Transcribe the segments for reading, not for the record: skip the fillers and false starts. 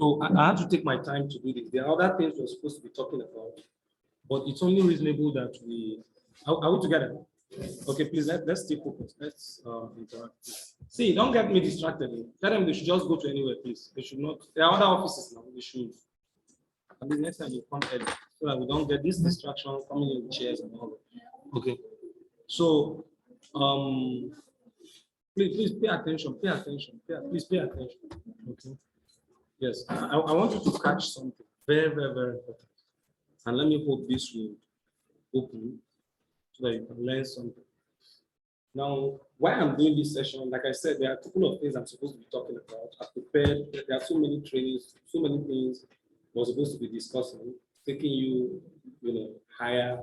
So I had to take my time to do this. There are other things we're supposed to be talking about, but it's only reasonable that we are we together? Okay, please let's stay focused. Let's interact. See, don't get me distracted. Tell them they should just go to anywhere, please. They should not. There are other offices now. They should. At least next time you come early so that we don't get this distraction coming in with chairs and all that. Okay. So please pay attention, please pay attention. Okay. Yes, I want you to catch something very, very, very important. And let me hope this will open so that you can learn something. Now, why I'm doing this session, like I said, there are a couple of things I'm supposed to be talking about. I've prepared, there are so many trainings, so many things we're supposed to be discussing, taking you, higher,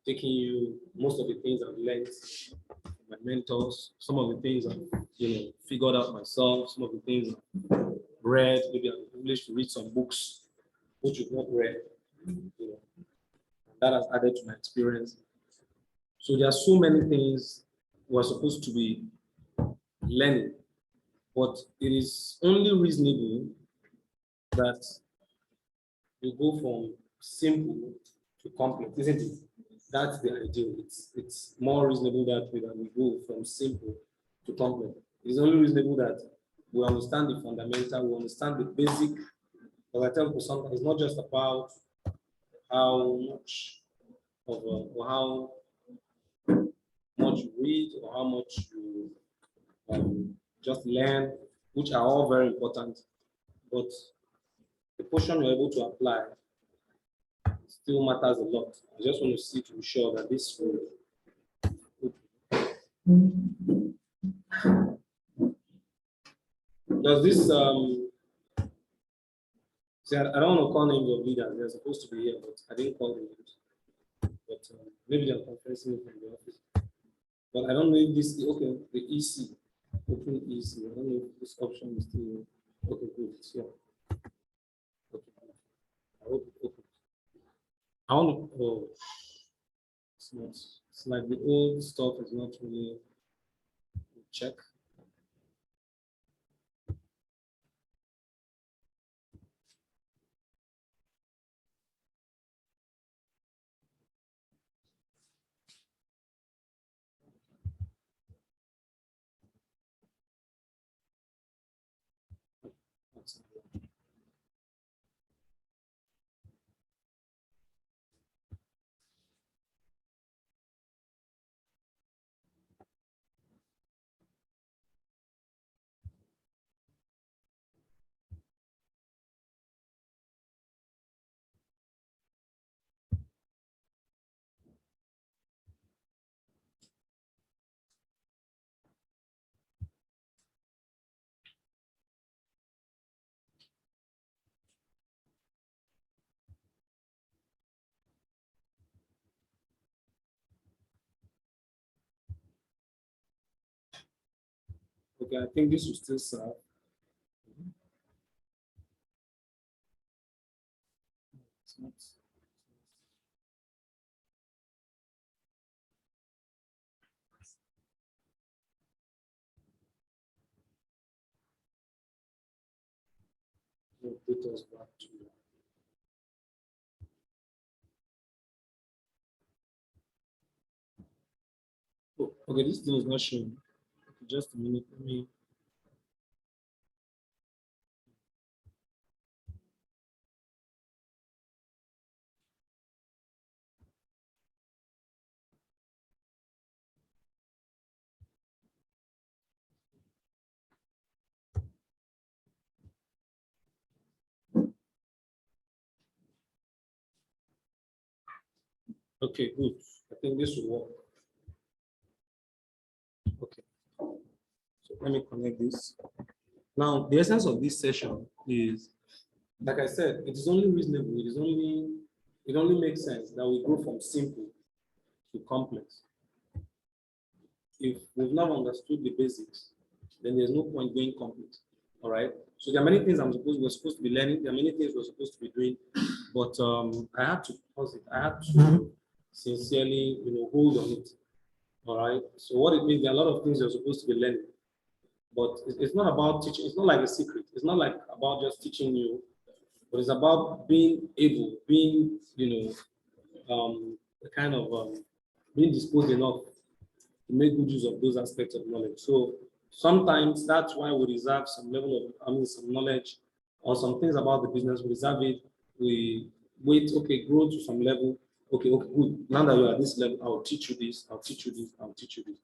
taking you most of the things I've learned from my mentors, some of the things I've, figured out myself, some of the things I've read, maybe I'm privileged to read some books which you've not read, that has added to my experience. So there are so many things we're supposed to be learning, but it is only reasonable that you go from simple to complex, isn't it? That's the ideal. It's more reasonable that we go from simple to complex. It's only reasonable that we understand the fundamental, we understand the basic. But I tell people sometimes it's not just about how much of or how much you read or how much you just learn, which are all very important, but the portion you're able to apply still matters a lot. I just want to see to be sure that this will. Does this see, I don't want to call names of leaders. They're supposed to be here, but I didn't call them names. But maybe they're conferencing from the office. But I don't know if this okay, the EC, open EC. I don't know if this option is still okay, good. It's here. Okay. I hope it opens. I want to it's not, it's like the old stuff is not really check. Okay, I think this will still serve. It's not. Put us back to. Oh, okay, this thing is not showing. Okay, just a minute. Let me. Okay, good. I think this will work. Okay. So let me connect this. Now, the essence of this session is, like I said, it is only reasonable. It only makes sense that we go from simple to complex. If we've not understood the basics, then there's no point going complex. All right. So there are many things we're supposed to be learning. There are many things we're supposed to be doing, but I had to pause it. I had to sincerely, hold on it. All right. So what it means, there are a lot of things you're supposed to be learning. But it's not about teaching. It's not like a secret. It's not like about just teaching you, but it's about being able, being, kind of being disposed enough to make good use of those aspects of knowledge. So sometimes that's why we reserve some level of, some knowledge or some things about the business. We reserve it. We wait. Okay, grow to some level. Okay, good. Now that you are at this level, I'll teach you this. I'll teach you this. I'll teach you this.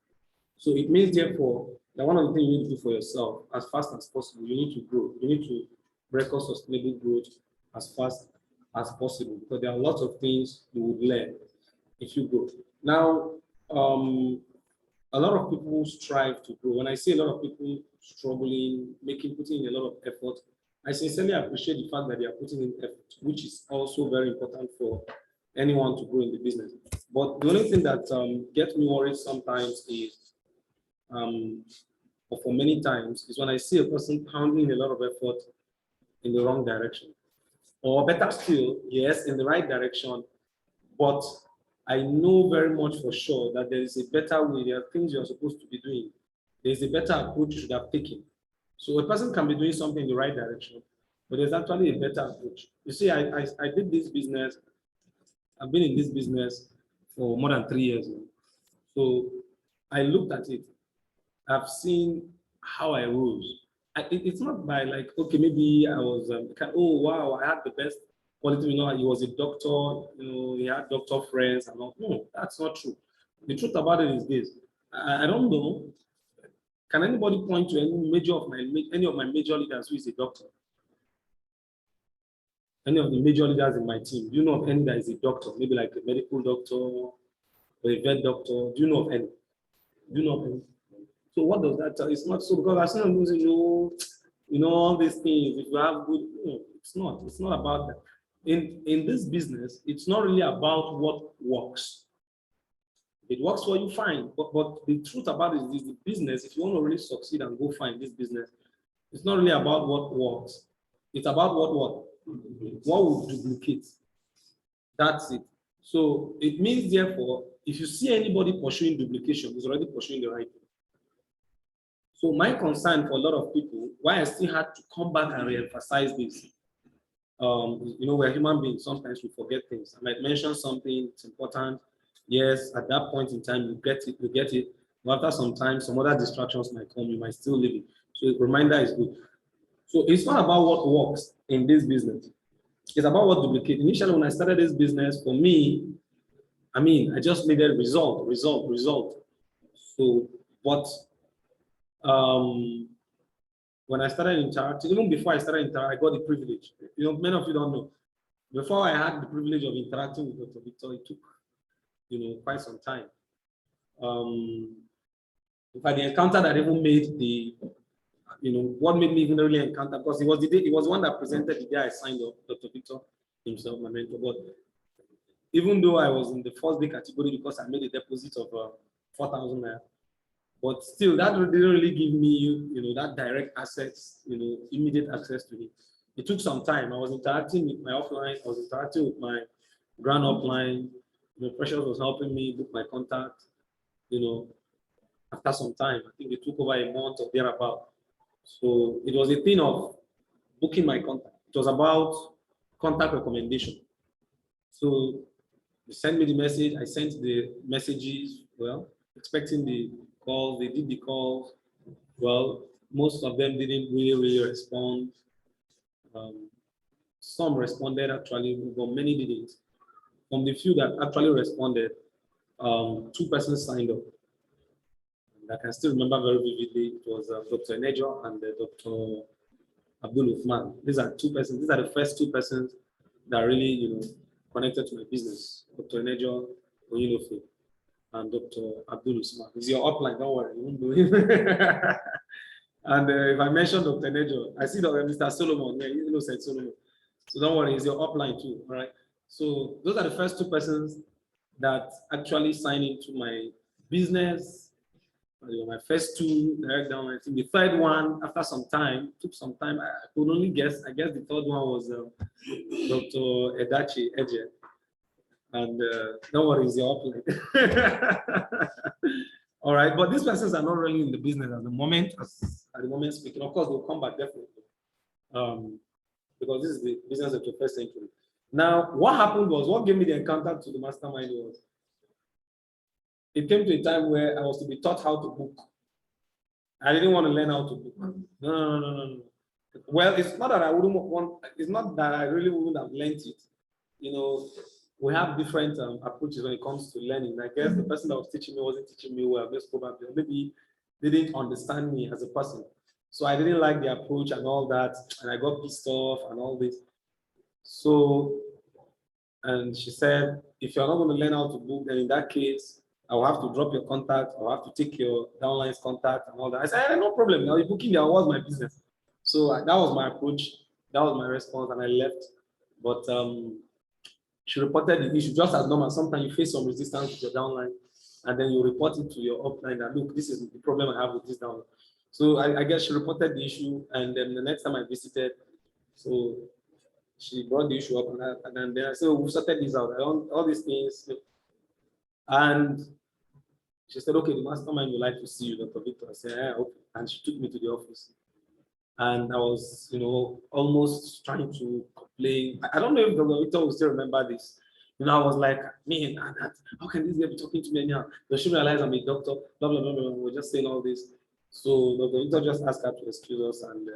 So it means, therefore, that one of the things you need to do for yourself as fast as possible, you need to grow. You need to record sustainable growth as fast as possible, because there are lots of things you would learn if you grow. Now, a lot of people strive to grow. When I see a lot of people struggling, putting in a lot of effort, I sincerely appreciate the fact that they are putting in effort, which is also very important for anyone to grow in the business. But the only thing that gets me worried sometimes is, or for many times, is when I see a person pounding a lot of effort in the wrong direction. Or better still, yes, in the right direction, but I know very much for sure that there is a better way. There are things you're supposed to be doing. There's a better approach you should have taken. So a person can be doing something in the right direction, but there's actually a better approach. You see, I did this business. I've been in this business for more than 3 years now. So I looked at it. I've seen how I rose. It's not by like, okay, maybe I was, oh, wow, I had the best quality. He was a doctor, he had doctor friends and all. No, that's not true. The truth about it is this. I don't know. Can anybody point to any of my major leaders who is a doctor? Any of the major leaders in my team? Do you know of any that is a doctor? Maybe like a medical doctor or a vet doctor? Do you know of any? Do you know of any? So what does that tell? It's not so, because as soon as all these things, if you have good, it's not. It's not about that. In this business, it's not really about what works. It works for you, fine. But the truth about it is the business, if you want to really succeed and go find this business, it's not really about what works. It's about what will duplicate. That's it. So it means, therefore, if you see anybody pursuing duplication, he's already pursuing the right thing. So my concern for a lot of people, why I still had to come back and re-emphasize this, we're human beings. Sometimes we forget things. I might mention something, it's important. Yes, at that point in time, you get it. But after some time, some other distractions might come, you might still leave it. So a reminder is good. So it's not about what works in this business. It's about what duplicates. Initially, when I started this business, for me, I just needed result. So, but when I started interacting, even before I started interacting, I got the privilege. Many of you don't know. Before I had the privilege of interacting with Dr. Victor, it took, quite some time. In fact, the encounter that even made the, what made me even really encounter, because it was the one that presented the day I signed up, Dr. Victor himself, my mentor. But even though I was in the first day category because I made a deposit of 4,000 naira, but still, that didn't really give me, that direct access, immediate access to it. It took some time. I was interacting with my offline. I was interacting with my grand upline. Precious was helping me book my contact. After some time, I think it took over a month or thereabout. So it was a thing of booking my contact. It was about contact recommendation. So they sent me the message. I sent the messages. Well, expecting the calls. They did the calls. Well, most of them didn't really respond. Some responded actually, but many didn't. From the few that actually responded, 2 persons signed up. And I can still remember very vividly. It was Dr. Enejo and Dr. Abdul Uthman. These are 2 persons. These are the first 2 persons that really, connected to my business. Dr. Enejo Oyinofe and Dr. Abdul Usman. He's your upline, don't worry, you won't do it. And if I mention Dr. Nejo, I see Dr. Mr. Solomon, yeah, said Solomon. So don't worry, he's your upline too, all right? So those are the first 2 persons that actually signed into my business. They were my first 2 direct down. I think the third one, after some time, took some time. I could only guess. I guess the third one was Dr. Edachi Eje. And don't worry, he's your upline. All right, but these persons are not really in the business at the moment. At the moment speaking, of course, they'll come back definitely, because this is the business of the first century. Now, what happened was, what gave me the encounter to the mastermind was, it came to a time where I was to be taught how to book. I didn't want to learn how to book. No. Well, it's not that I wouldn't want. It's not that I really wouldn't have learned it. You know, we have different approaches when it comes to learning. I guess the person that was teaching me wasn't teaching me well, just probably, or maybe didn't understand me as a person. So I didn't like the approach and all that, and I got pissed off and all this. So, and she said, if you're not going to learn how to book, then in that case, I'll have to drop your contact, I'll have to take your downline's contact and all that. I said, no problem. Now you're booking there, what's my business? So that was my approach, that was my response, and I left. But she reported the issue just as normal. Sometimes you face some resistance with your downline, and then you report it to your upline that, look, this is the problem I have with this downline. So I guess she reported the issue, and then the next time I visited, so she brought the issue up, and then I said, we sorted this out, all these things. And she said, okay, the mastermind would like to see you, Dr. Victor. I said, yeah, okay. And she took me to the office. And I was, almost trying to complain. I don't know if Dr. Victor will still remember this. I was like, man, how can this guy be talking to me anyhow? Does she realize I'm a doctor? Blah, blah, blah, blah. We're just saying all this. So Dr. Victor just asked her to excuse us, and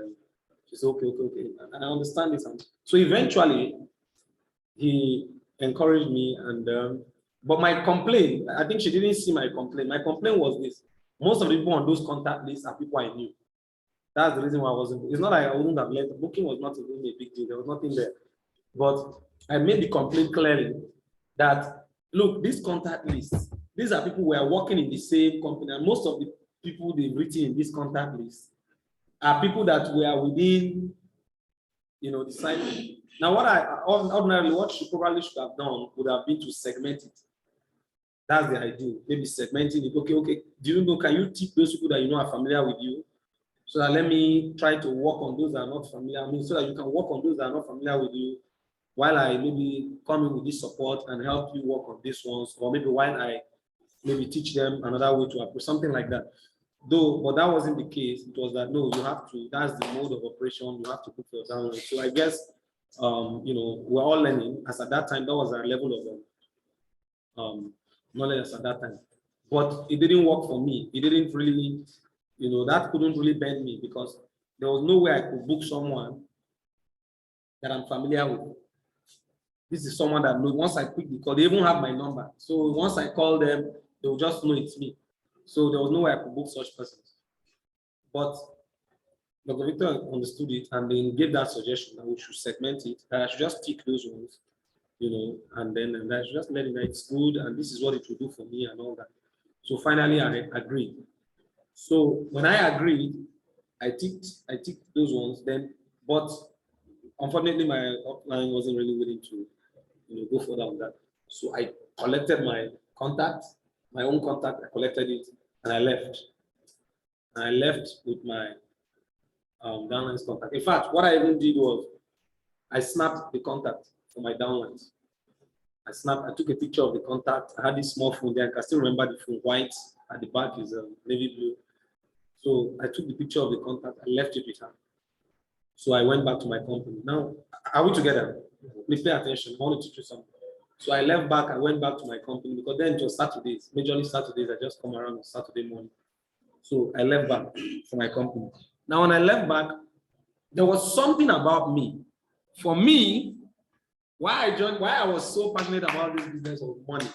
she said, okay. And I understand this. So eventually, he encouraged me, and but my complaint, I think she didn't see my complaint. My complaint was this: most of the people on those contact lists are people I knew. That's the reason why I wasn't. It's not like I wouldn't have left. The booking was not really a big deal. There was nothing there. But I made the complaint clearly that, look, these contact lists, these are people who are working in the same company. And most of the people they've written in this contact list are people that were within, the site. Now, ordinarily, what she probably should have done would have been to segment it. That's the idea. Maybe segmenting it. Okay. Can you tip those people that you know are familiar with you? So that let me try to work on those that are not familiar. So that you can work on those that are not familiar with you, while I maybe come in with this support and help you work on these ones, or maybe while I maybe teach them another way to approach, something like that. But that wasn't the case. It was that, no, you have to, that's the mode of operation, you have to put your download. So I guess, we're all learning. As at that time, that was our level of knowledge at that time. But it didn't work for me. It didn't really, that couldn't really bend me, because there was no way I could book someone that I'm familiar with. This is someone that knows. Once I pick the call, they even have my number. So once I call them, they will just know it's me. So there was no way I could book such persons. But Dr. Victor understood it, and then gave that suggestion that we should segment it, that I should just pick those ones, and then I should just let it know it's good, and this is what it will do for me and all that. So finally I agreed. So when I agreed, I ticked those ones then, but unfortunately my upline wasn't really willing to go further on that. So I collected my contact, my own contact, I collected it, and I left. And I left with my downline's contact. In fact, what I even did was I snapped the contact for my downlines. I took a picture of the contact. I had this small phone there. I can still remember the phone, white, at the back is navy blue. So I took the picture of the contact, I left it with her. So I went back to my company. Now, are we together? Please pay attention. I want to teach you something. So I left back, I went back to my company, because then it was Saturdays, majorly Saturdays, I just come around on Saturday morning. So I left back for my company. Now, when I left back, there was something about me. For me, why I was so passionate about this business of money.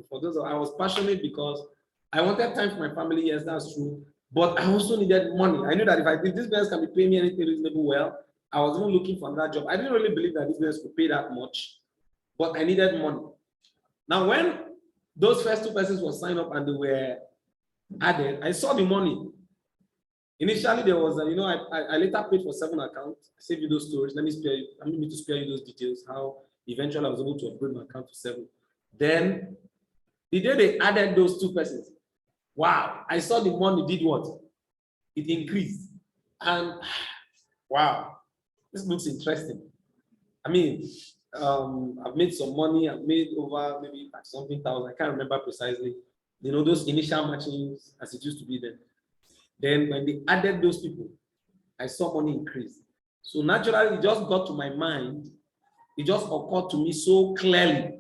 For those, I was passionate because I wanted time for my family, yes, that's true. But I also needed money. I knew that if this business can be paying me anything reasonable well, I was even looking for another job. I didn't really believe that this business could pay that much, but I needed money. Now, when those first two persons were signed up and they were added, I saw the money. Initially, there was, I later paid for 7 accounts. I saved you those stories. Let me to spare you those details, how eventually I was able to upgrade my account to 7. Then, the day they added those 2 persons, wow, I saw the money did what? It increased. And wow, this looks interesting. I mean, I've made some money. I've made over maybe something thousand. I can't remember precisely. You know, those initial matchings as it used to be then. Then when they added those people, I saw money increase. So naturally, it just got to my mind. It just occurred to me so clearly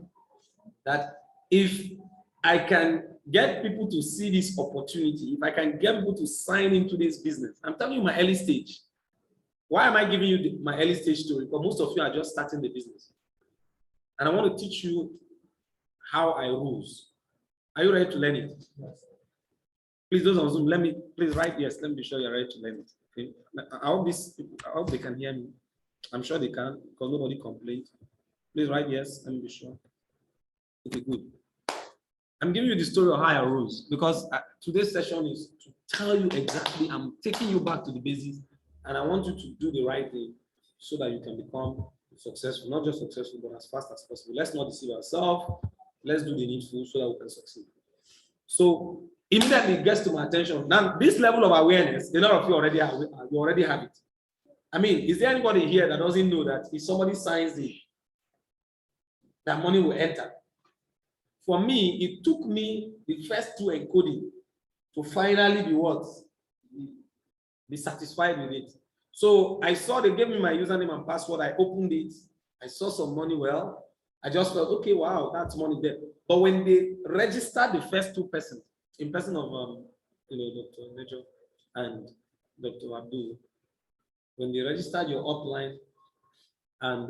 that if I can get people to see this opportunity, if I can get people to sign into this business, I'm telling you my early stage. Why am I giving you my early stage story? Because most of you are just starting the business. And I want to teach you how I rose. Are you ready to learn it? Yes. Please, those on Zoom, let me please write yes. Let me be sure you're ready to learn it. Okay? I hope they can hear me. I'm sure they can because nobody complained. Please write yes. Let me be sure. Okay, good. I'm giving you the story of how I rose because today's session is to tell you exactly. I'm taking you back to the basics, and I want you to do the right thing so that you can become successful. Not just successful, but as fast as possible. Let's not deceive ourselves. Let's do the needful so that we can succeed. So immediately it gets to my attention. Now, this level of awareness, a lot of you already have it. I mean, is there anybody here that doesn't know that if somebody signs it, that money will enter? For me, it took me the first two encoding to finally be what? Be satisfied with it. So I saw they gave me my username and password. I opened it. I saw some money. Well, I just felt, okay, wow, that's money there. But when they registered the first two persons, in person of Dr. Nejo and Dr. Abdul, when they registered your upline and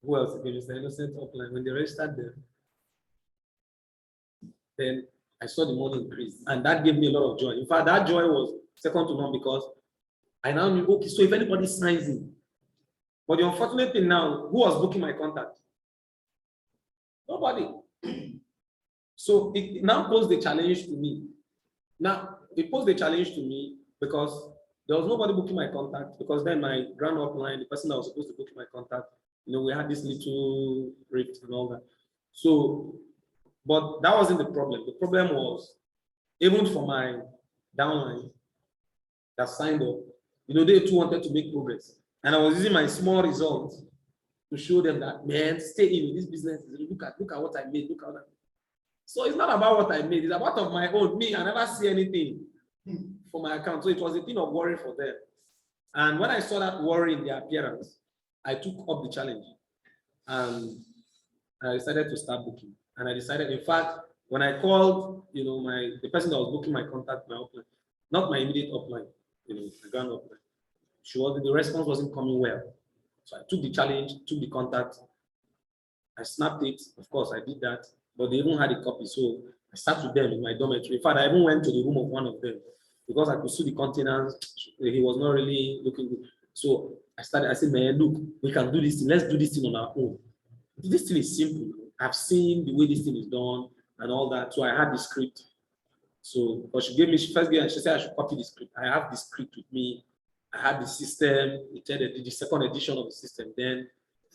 who else again? Mr. Innocent upline, when they registered them, then I saw the money increase, and that gave me a lot of joy. In fact, that joy was second to none because I now knew, okay, so if anybody signs in, but the unfortunate thing now, who was booking my contact? Nobody. So it now posed the challenge to me. Now, it posed the challenge to me because there was nobody booking my contact, because then my grand upline, the person that was supposed to book my contact, we had this little rift and all that. So, but that wasn't the problem. The problem was, even for my downline that signed up, they too wanted to make progress. And I was using my small results to show them that, man, stay in this business. Look at what I made. Look at that. So it's not about what I made. It's about of my own. Me, I never see anything for my account. So it was a thing of worry for them. And when I saw that worry in their appearance, I took up the challenge. And I decided to start booking. And I decided, in fact, when I called, the person that was booking my contact, my upline, not my immediate upline, the grand upline, the response wasn't coming well. So I took the challenge, took the contact, I snapped it. Of course, I did that, but they even had a copy. So I sat with them in my dormitory. In fact, I even went to the room of one of them because I could see the countenance. He was not really looking good. So I said, man, look, we can do this thing. Let's do this thing on our own. This thing is simple. I've seen the way this thing is done and all that. So I had the script. So, because she first gave, and she said I should copy the script. I have the script with me. I had the system, the second edition of the system then.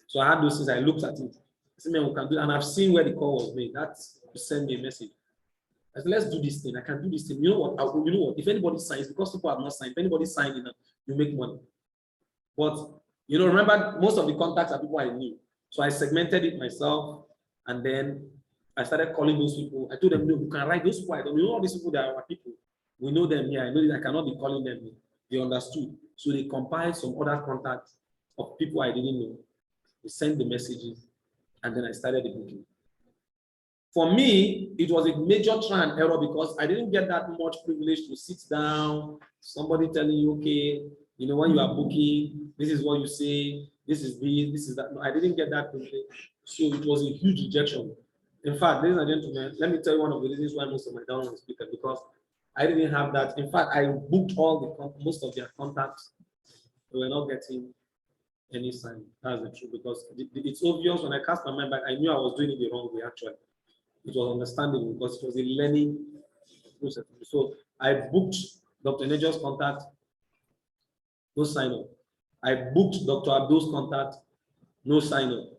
So I had those things. I looked at it. I said, man, we can do it. And I've seen where the call was made. That's to send me a message. I said, let's do this thing. I can do this thing. You know what? If anybody signs, because people have not signed, if anybody signed in, you make money. But remember, most of the contacts are people I knew. So I segmented it myself, and then I started calling those people. I told them, no, you can write those people. I don't know all these people that are our people. We know them here. I know that I cannot be calling them here. They understood. So they compiled some other contacts of people I didn't know. They sent the messages, and then I started the booking. For me, it was a major trial and error because I didn't get that much privilege to sit down, somebody telling you, okay, when you are booking, this is what you say, this is that. No, I didn't get that privilege. So it was a huge rejection. In fact, ladies and gentlemen, let me tell you one of the reasons why most of my downline speakers, because I didn't have that. In fact, I booked most of their contacts. They were not getting any sign. That's the truth, because it's obvious when I cast my mind back, I knew I was doing it the wrong way actually. It was understandable because it was a learning process. So I booked Dr. Nejo's contact, no sign up. I booked Dr. Abdul's contact, no sign up.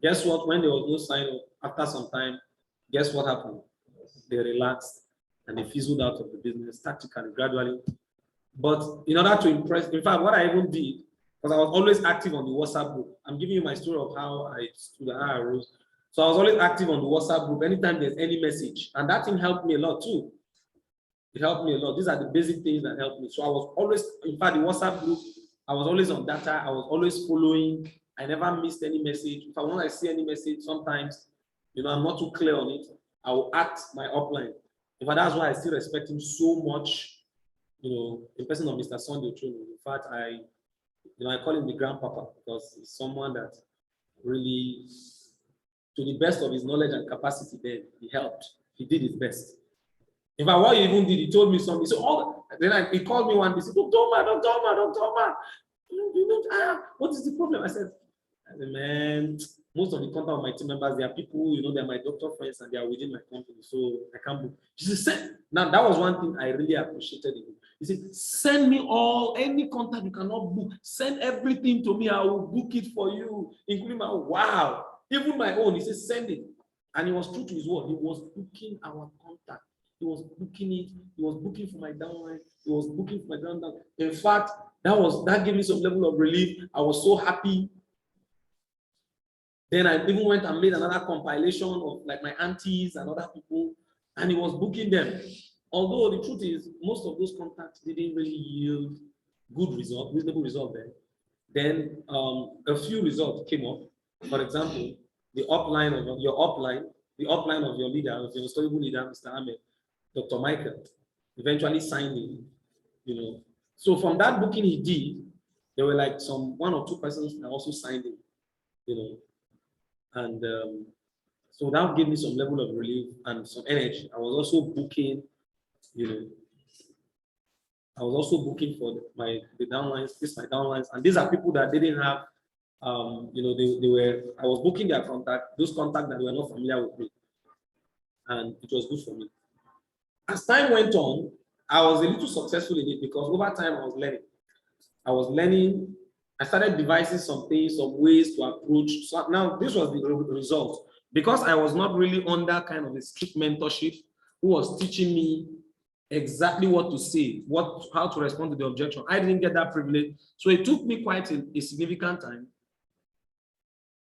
Guess what? When there was no sign up, after some time, guess what happened? They relaxed and they fizzled out of the business tactically, gradually. But in order to impress, in fact, what I even did, because I was always active on the WhatsApp group. I'm giving you my story of how I stood, how I rose. So I was always active on the WhatsApp group anytime there's any message. And that thing helped me a lot too. It helped me a lot. These are the basic things that helped me. So I was always, in fact, the WhatsApp group, I was always on data. I was always following. I never missed any message. If I see any message, sometimes, I'm not too clear on it. I will ask my upline. In fact, that's why I still respect him so much, in person of Mr. Sunday Ochono. In fact, I call him the grandpapa because he's someone that really, to the best of his knowledge and capacity, then he helped. He did his best. In fact, what he even did, he told me something. So he called me one day. He said, Dr. Omar, what is the problem? I said, man, most of the contact of my team members, they are people, they're my doctor friends and they are within my company. So I can't book. She said, now that was one thing I really appreciated. He said, send me any contact you cannot book. Send everything to me. I will book it for you, including even my own. He said, send it. And he was true to his word. He was booking our contact. He was booking it. He was booking for my downline. He was booking for my downline. In fact, that gave me some level of relief. I was so happy. Then I even went and made another compilation of like my aunties and other people, and he was booking them. Although the truth is, most of those contacts didn't really yield good result, reasonable result there. Then a few results came up. For example, the upline of your leader, of your historical leader, Mr. Ahmed, Dr. Michael, eventually signed in, So from that booking he did, there were like one or two persons that also signed in, And so that gave me some level of relief and some energy. I was also booking, for the downlines, my downlines, and these are people that didn't have, I was booking their contact, those contacts that were not familiar with me, and it was good for me. As time went on, I was a little successful in it because over time I was learning. I started devising some things, some ways to approach. So now this was the result. Because I was not really under kind of a strict mentorship who was teaching me exactly what to say, how to respond to the objection. I didn't get that privilege. So it took me quite a significant time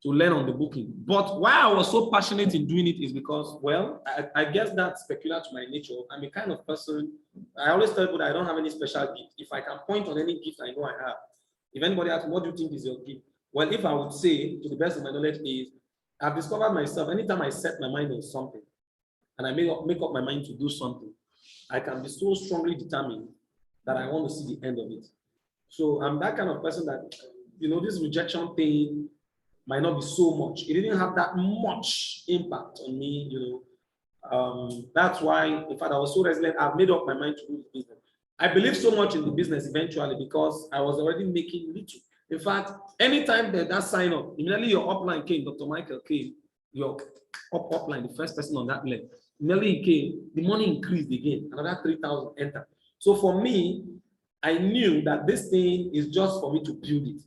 to learn on the booking. But why I was so passionate in doing it is because, well, I guess that's peculiar to my nature. I'm a kind of person, I always tell people that I don't have any special gift. If I can point on any gift I know I have, if anybody asks, what do you think is your gift? Well, if I would say, to the best of my knowledge, is I've discovered myself, anytime I set my mind on something and I make up my mind to do something, I can be so strongly determined that I want to see the end of it. So I'm that kind of person that, this rejection thing might not be so much. It didn't have that much impact on me, That's why, in fact, I was so resilient. I've made up my mind to do the business. I believe so much in the business eventually because I was already making little. In fact, anytime that sign up, immediately your upline came, Dr. Michael came, your upline, the first person on that list, immediately he came, the money increased again, another 3,000 entered. So for me, I knew that this thing is just for me to build it.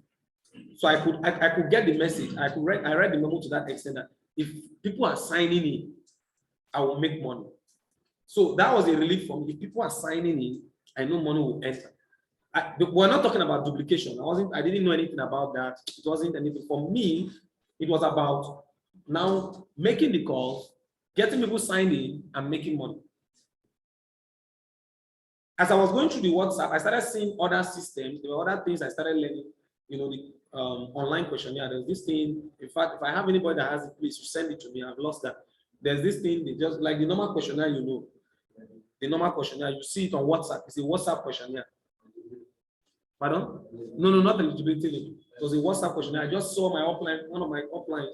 So I could get the message. I read the memo to that extent that if people are signing in, I will make money. So that was a relief for me. If people are signing in, I know money will enter. We're not talking about duplication. I didn't know anything about that. It wasn't anything. For me, it was about now making the calls, getting people signed in, and making money. As I was going through the WhatsApp, I started seeing other systems. There were other things I started learning, the online questionnaire. There's this thing. In fact, if I have anybody that has it, please send it to me. I've lost that. There's this thing, they just like the normal questionnaire, the normal questionnaire, you see it on WhatsApp. It's a WhatsApp questionnaire. Pardon? No, not eligibility link. It was a WhatsApp questionnaire. I just saw one of my uplines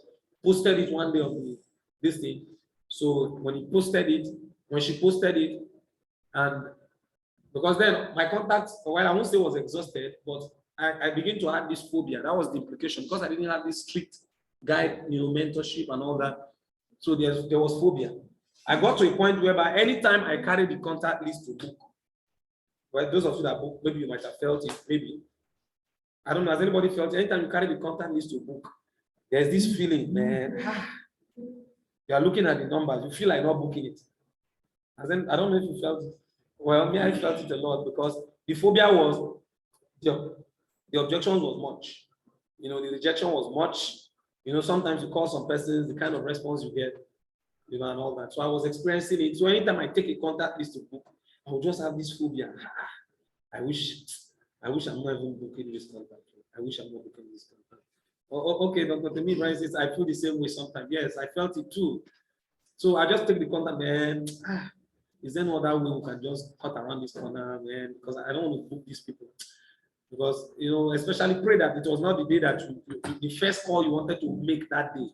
posted it one day on this thing. So when she posted it, and because then my contact, while I won't say was exhausted, but I began to have this phobia. That was the implication because I didn't have this strict guide, mentorship and all that. So there was phobia. I got to a point whereby anytime I carried the contact list to book, well, those of you that book, maybe you might have felt it, maybe. I don't know, has anybody felt it? Anytime you carry the contact list to book, there's this feeling, man. You are looking at the numbers, you feel like not booking it. I don't know if you felt it. Well, me, I felt it a lot because the phobia was, the objections was much. The rejection was much. Sometimes you call some persons, the kind of response you get, and all that. So I was experiencing it. So anytime I take a contact list to book, I will just have this phobia. I wish I'm not even booking this contact. I wish I'm not booking this contact. Okay, Dr. Temi says I feel the same way sometimes. Yes, I felt it too. So I just take the contact, man. Is there no other way we can just cut around this corner, man? Because I don't want to book these people. Because, especially pray that it was not the day that the first call you wanted to make that day.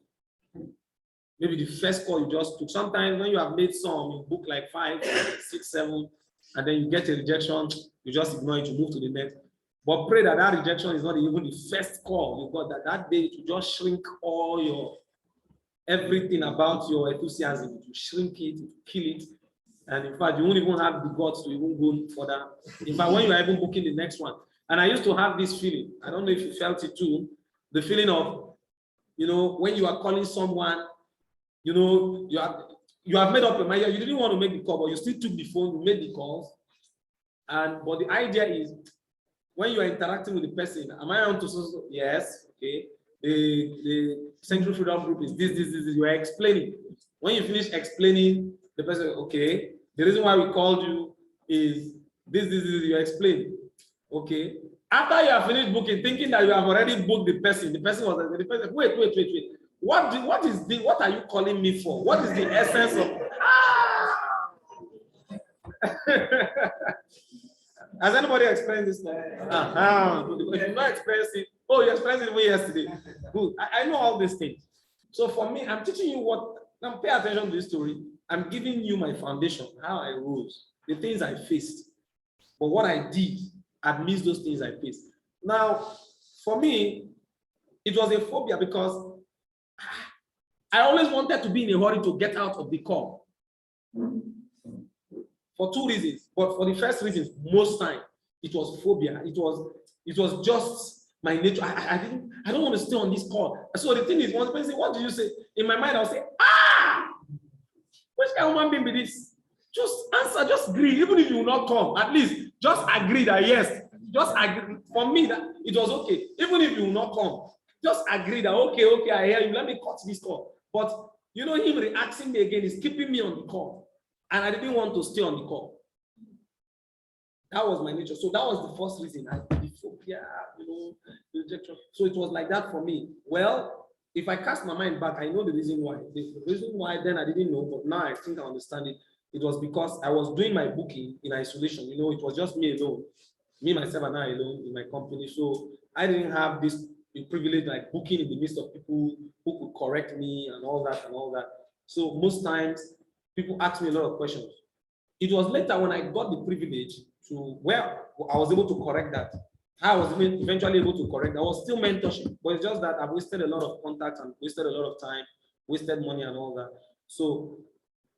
Maybe the first call you just took. Sometimes when you have made some, you book like 5, 6, 7, and then you get a rejection, you just ignore it, you move to the next. But pray that that rejection is not even the first call you got, that day to just shrink all your, everything about your enthusiasm, to shrink it, to kill it. And in fact, you won't even have the guts to even go further. In fact, when you are even booking the next one, and I used to have this feeling, I don't know if you felt it too, the feeling of, when you are calling someone, you have made up your mind, you didn't want to make the call, but you still took the phone, you made the calls. But the idea is, when you are interacting with the person, am I on to, yes, okay, the Central Freedom Group is this, you are explaining. When you finish explaining, the person, okay, the reason why we called you is this, you explain. Okay. After you have finished booking, thinking that you have already booked the person was wait. What are you calling me for? What is the essence of Has anybody experienced this? If you've not experienced it, you experienced it yesterday. Good. I know all these things. So for me, I'm teaching you now pay attention to this story. I'm giving you my foundation, how I rose, the things I faced. But what I did amidst those things I faced. Now, for me, it was a phobia because I always wanted to be in a hurry to get out of the call. For 2 reasons. But for the first reason, most time, it was phobia. It was just my nature. I don't want to stay on this call. So the thing is, one person say, what do you say? In my mind, I'll say, which kind of human being be this? Just answer, just agree, even if you will not come, at least just agree that yes, just agree. For me, that it was okay. Even if you will not come, just agree that okay, I hear you, let me cut this call. But him reacting me again is keeping me on the call. And I didn't want to stay on the call. That was my nature. So that was the first reason. The phobia, rejection. So it was like that for me. Well, if I cast my mind back, I know the reason why. The reason why then I didn't know, but now I think I understand it. It was because I was doing my booking in isolation. It was just me alone, me, myself, and I alone in my company. So I didn't have this privilege like booking in the midst of people who could correct me and all that. So most times people ask me a lot of questions. It was later when I got the privilege to where I was able to correct that. I was eventually able to correct. I was still mentorship, but it's just that I've wasted a lot of contacts and wasted a lot of time, wasted money and all that. So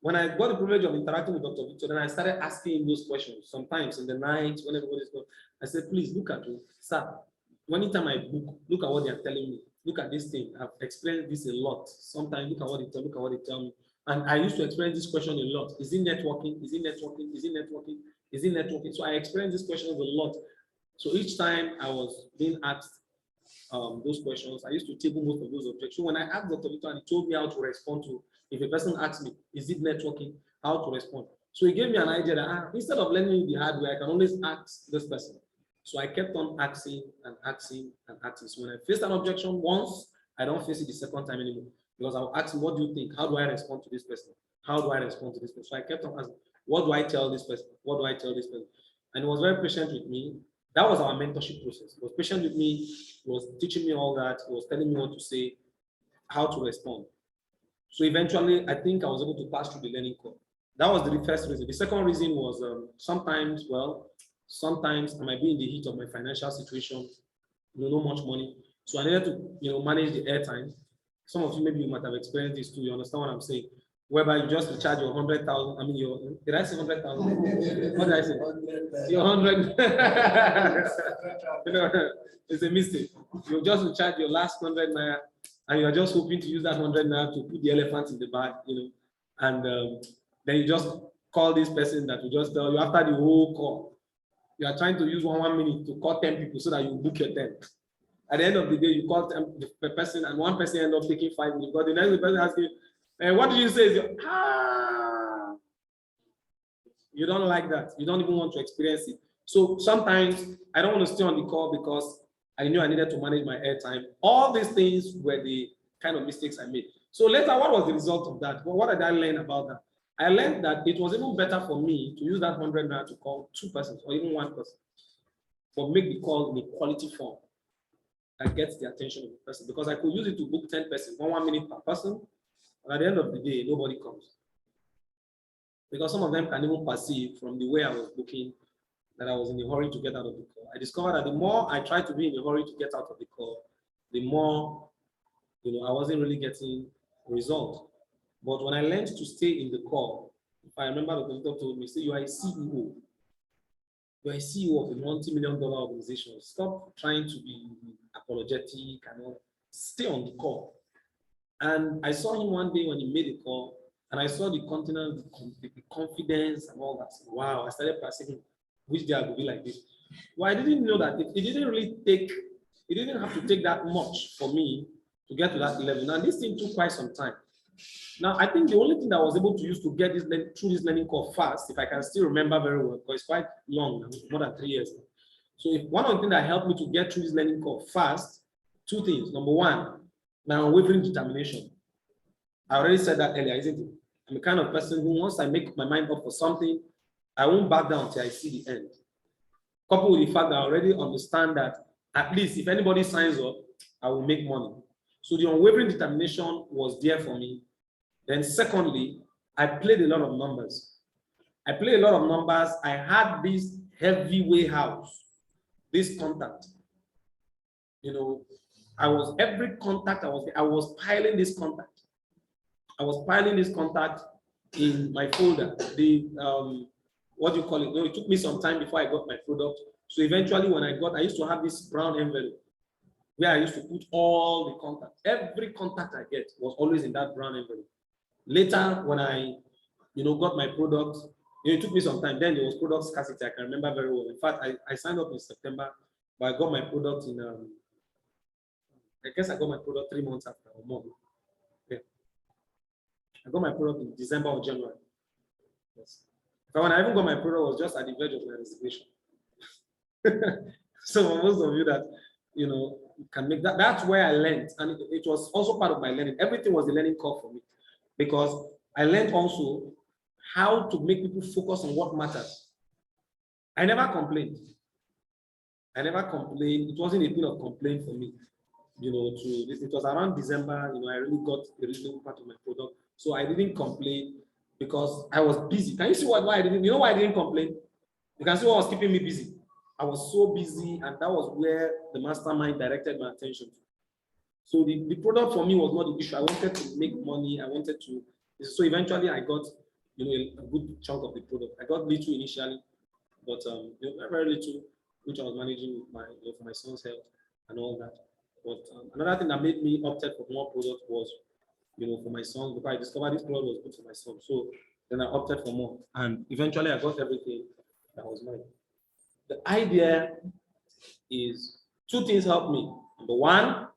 when I got the privilege of interacting with Dr. Victor, then I started asking him those questions. Sometimes in the night, when everybody's going, I said, please look at it. Sir, anytime I book, look at what they're telling me. Look at this thing. I've experienced this a lot. Sometimes look at what they tell me. And I used to experience this question a lot. Is it networking? Is it networking? Is it networking? Is it networking? So I experienced this question a lot. So each time I was being asked those questions, I used to table most of those objections. So when I asked Dr. Victor, and he told me how to respond to, if a person asks me, is it networking? How to respond? So he gave me an idea that instead of learning the hard way, I can always ask this person. So I kept on asking and asking and asking. So when I faced an objection once, I don't face it the second time anymore. Because I'll ask him, what do you think? How do I respond to this person? How do I respond to this person? So I kept on asking, what do I tell this person? What do I tell this person? And he was very patient with me. That was our mentorship process. He was patient with me. He was teaching me all that. He was telling me what to say, how to respond. So eventually, I think I was able to pass through the learning curve. That was the first reason. The second reason was sometimes I might be in the heat of my financial situation, not much money. So I needed to, manage the airtime. Some of you, maybe you might have experienced this too. You understand what I'm saying? Whereby you just recharge your 100,000. I mean, did I say 100,000? What did I say? Your 100. It's a mistake. You just recharge your last 100 naira, and you're just hoping to use that 100 naira to put the elephant in the bag, and then you just call this person that will just tell you after the whole call. You are trying to use 1 minute to call 10 people so that you book your 10. At the end of the day, you call the person, and one person end up taking 5 minutes. But the next person asks you, what did you say? You don't like that. You don't even want to experience it. So sometimes I don't want to stay on the call because I knew I needed to manage my airtime. All these things were the kind of mistakes I made. So later, what was the result of that? Well, what did I learn about that? I learned that it was even better for me to use that 100 naira to call 2 persons or even 1 person, but make the call in a quality form that gets the attention of the person, because I could use it to book 10 persons, 1 minute per person, and at the end of the day, nobody comes. Because some of them can even perceive from the way I was booking that I was in a hurry to get out of the call. I discovered that the more I tried to be in a hurry to get out of the call, the more, I wasn't really getting a result. But when I learned to stay in the call, if I remember the doctor told me, say, you are a CEO. You are a CEO of a multi-million-dollar organization. Stop trying to be apologetic and all. Stay on the call. And I saw him one day when he made a call, and I saw the continent, the confidence and all that. Wow, I started perceiving which day I would be like this. Well, I didn't know that it didn't have to take that much for me to get to that level. Now, this thing took quite some time. Now, I think the only thing that I was able to use to get this through this learning curve fast, if I can still remember very well, because it's quite long now, more than 3 years. So one of the things that helped me to get through this learning curve fast, 2 things. Number one, my unwavering determination. I already said that earlier, isn't it? I'm the kind of person who, once I make my mind up for something, I won't back down until I see the end. Coupled with the fact that I already understand that at least if anybody signs up, I will make money. So the unwavering determination was there for me. Then secondly, I played a lot of numbers. I had this heavy warehouse, this contact. Every contact I was piling this contact. I was piling this contact in my folder. What do you call it? It took me some time before I got my product. So eventually when I used to have this brown envelope where I used to put all the contacts. Every contact I get was always in that brown envelope. Later, when I, got my product, it took me some time. Then there was product scarcity. I can remember very well. In fact, I signed up in September, but I got my product in, I guess I got my product 3 months after or more. Yeah. I got my product in December or January. Yes. But when I even got my product, I was just at the verge of my resignation. So for most of you that, can make that, that's where I learned. And it was also part of my learning. Everything was a learning curve for me, because I learned also how to make people focus on what matters. I never complained. It wasn't a thing of complaint for me. It was around December, I really got a reasonable part of my product. So I didn't complain because I was busy. Can you see why I didn't? You know why I didn't complain? You can see what was keeping me busy. I was so busy, and that was where the mastermind directed my attention to. So the product for me was not the issue. I wanted to make money. So eventually I got, a good chunk of the product. I got little initially, but very little, which I was managing with for my son's health and all that. But another thing that made me opted for more product was, for my son, because I discovered this product was good for my son. So then I opted for more, and eventually I got everything that was mine. The idea is 2 things helped me. Number one,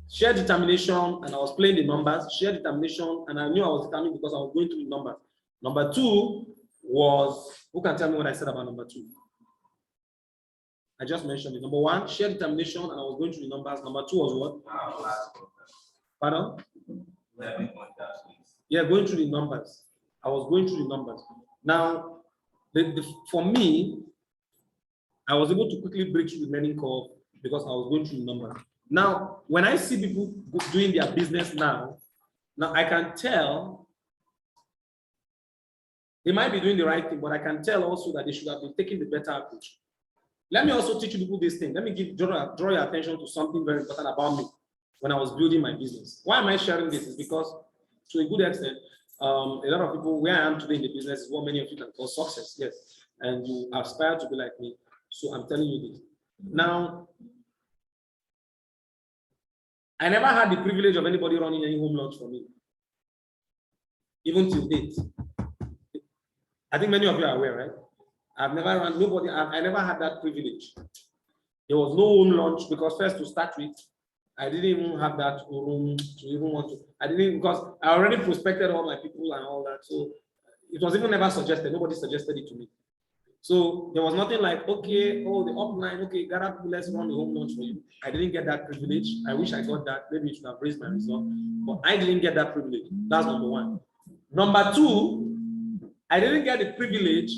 sheer determination, and I was playing the numbers. Sheer determination, and I knew I was determined because I was going through the numbers. Number 2 was, who can tell me what I said about number 2? I just mentioned it. Number 1, sheer determination, and I was going through the numbers. Number 2 was what? Pardon? Yeah, going through the numbers. I was going through the numbers. Now, for me, I was able to quickly break through the learning curve because I was going through the numbers. Now, when I see people doing their business now I can tell they might be doing the right thing, but I can tell also that they should have been taking the better approach. Let me also teach you people this thing. Let me draw your attention to something very important about me when I was building my business. Why am I sharing this? Is because, to a good extent, a lot of people, where I am today in the business is what many of you can call success. Yes, and you aspire to be like me. So I'm telling you this. Now, I never had the privilege of anybody running any home launch for me, even till date. I think many of you are aware, right? I've never run, I never had that privilege. There was no home launch because, first, to start with, I didn't even have that room to even want to. I didn't, because I already prospected all my people and all that. So it was even never suggested. Nobody suggested it to me. So there was nothing like, okay, oh, the upline, okay, gather people, let's run the home launch for you. I didn't get that privilege. I wish I got that. Maybe it should have raised my result, but I didn't get that privilege. That's number one. Number two, I didn't get the privilege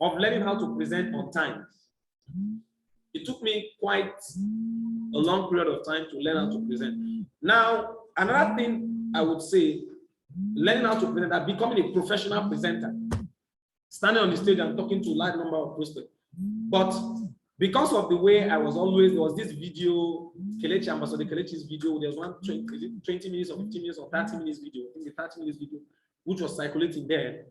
of learning how to present on time. It took me quite a long period of time to learn how to present. Now, another thing I would say, learning how to present, that becoming a professional presenter, standing on the stage and talking to a large number of prospects. But because of the way I was always, there was this video, Kelechi, Ambassador Kelechi's video, there was one 20 minutes or 15 minutes or 30 minutes video, I think the 30 minutes video, which was circulating there.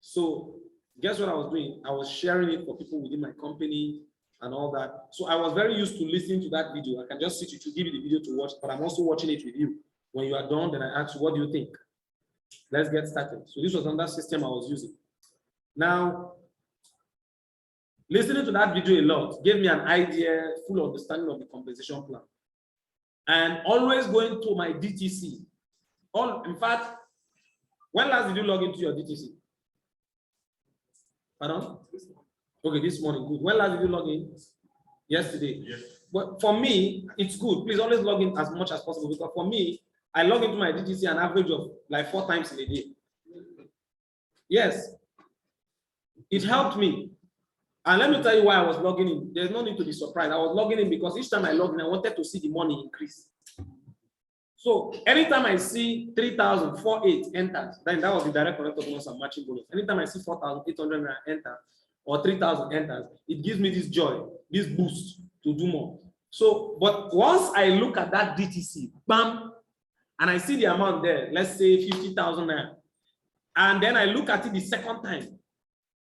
So guess what I was doing? I was sharing it for people within my company and all that. So I was very used to listening to that video. I can just sit to give you the video to watch, but I'm also watching it with you. When you are done, then I ask you, what do you think? Let's get started. So this was another system I was using. Now, listening to that video a lot gave me an idea, full understanding of the compensation plan. And always going to my DTC. In fact, when last did you log into your DTC? Pardon? Okay, this morning, good. When last did you log in? Yesterday. Yes. But for me, it's good. Please always log in as much as possible, because for me, I log into my DTC an average of like 4 times in a day. Yes. It helped me. And let me tell you why I was logging in. There's no need to be surprised. I was logging in because each time I log in, I wanted to see the money increase. So anytime I see 3,000, 4,800 enters, then that was the direct connector bonus and matching bonus. Anytime I see 4,800 enter or 3,000 enters, it gives me this joy, this boost to do more. So, but once I look at that DTC, bam, and I see the amount there, let's say 50,000 now, and then I look at it the second time,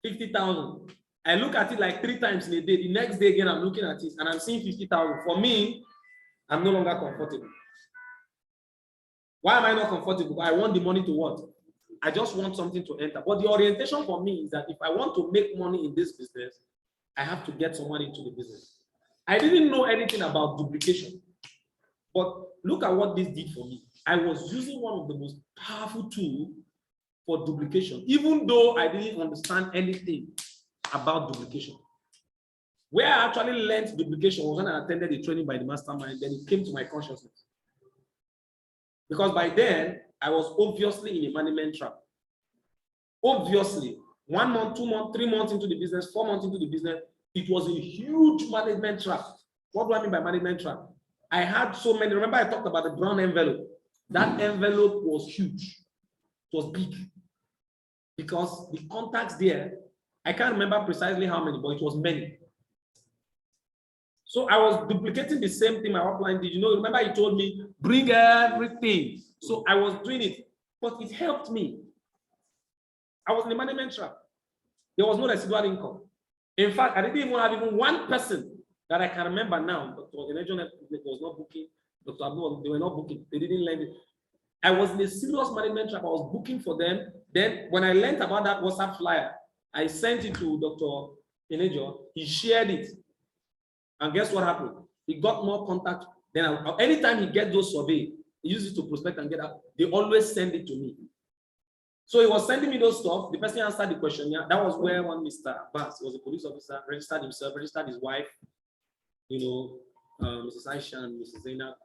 50,000. I look at it like 3 times in a day. The next day again, I'm looking at it and I'm seeing 50,000. For me, I'm no longer comfortable. Why am I not comfortable? I want the money to what? I just want something to enter. But the orientation for me is that if I want to make money in this business, I have to get someone into the business. I didn't know anything about duplication. But look at what this did for me. I was using one of the most powerful tools for duplication, even though I didn't understand anything about duplication. Where I actually learned duplication was when I attended a training by the mastermind, then it came to my consciousness. Because by then, I was obviously in a management trap. Obviously, 1 month, 2 months, 3 months into the business, 4 months into the business, it was a huge management trap. What do I mean by management trap? I had so many, remember I talked about the brown envelope. That envelope was huge. It was big. Because the contacts there, I can't remember precisely how many, but it was many. So I was duplicating the same thing my upline did. You know, remember he told me, bring everything. So I was doing it, but it helped me. I was in the management trap. There was no residual income. In fact, I didn't even have even one person that I can remember now. Dr. Ogenejo was not booking. Dr. Abdul, they were not booking. They didn't lend it. I was in a serious management trap. I was booking for them. Then when I learned about that WhatsApp flyer, I sent it to Dr. Ogenejo. He shared it. And guess what happened? He got more contact. Then anytime he gets those surveys, he uses it to prospect and get up. They always send it to me. So he was sending me those stuff. The person answered the question. Yeah, that was where one Mr. Abbas was a police officer, registered himself, registered his wife, you know, Mrs. Aisha and Mrs. Zainab,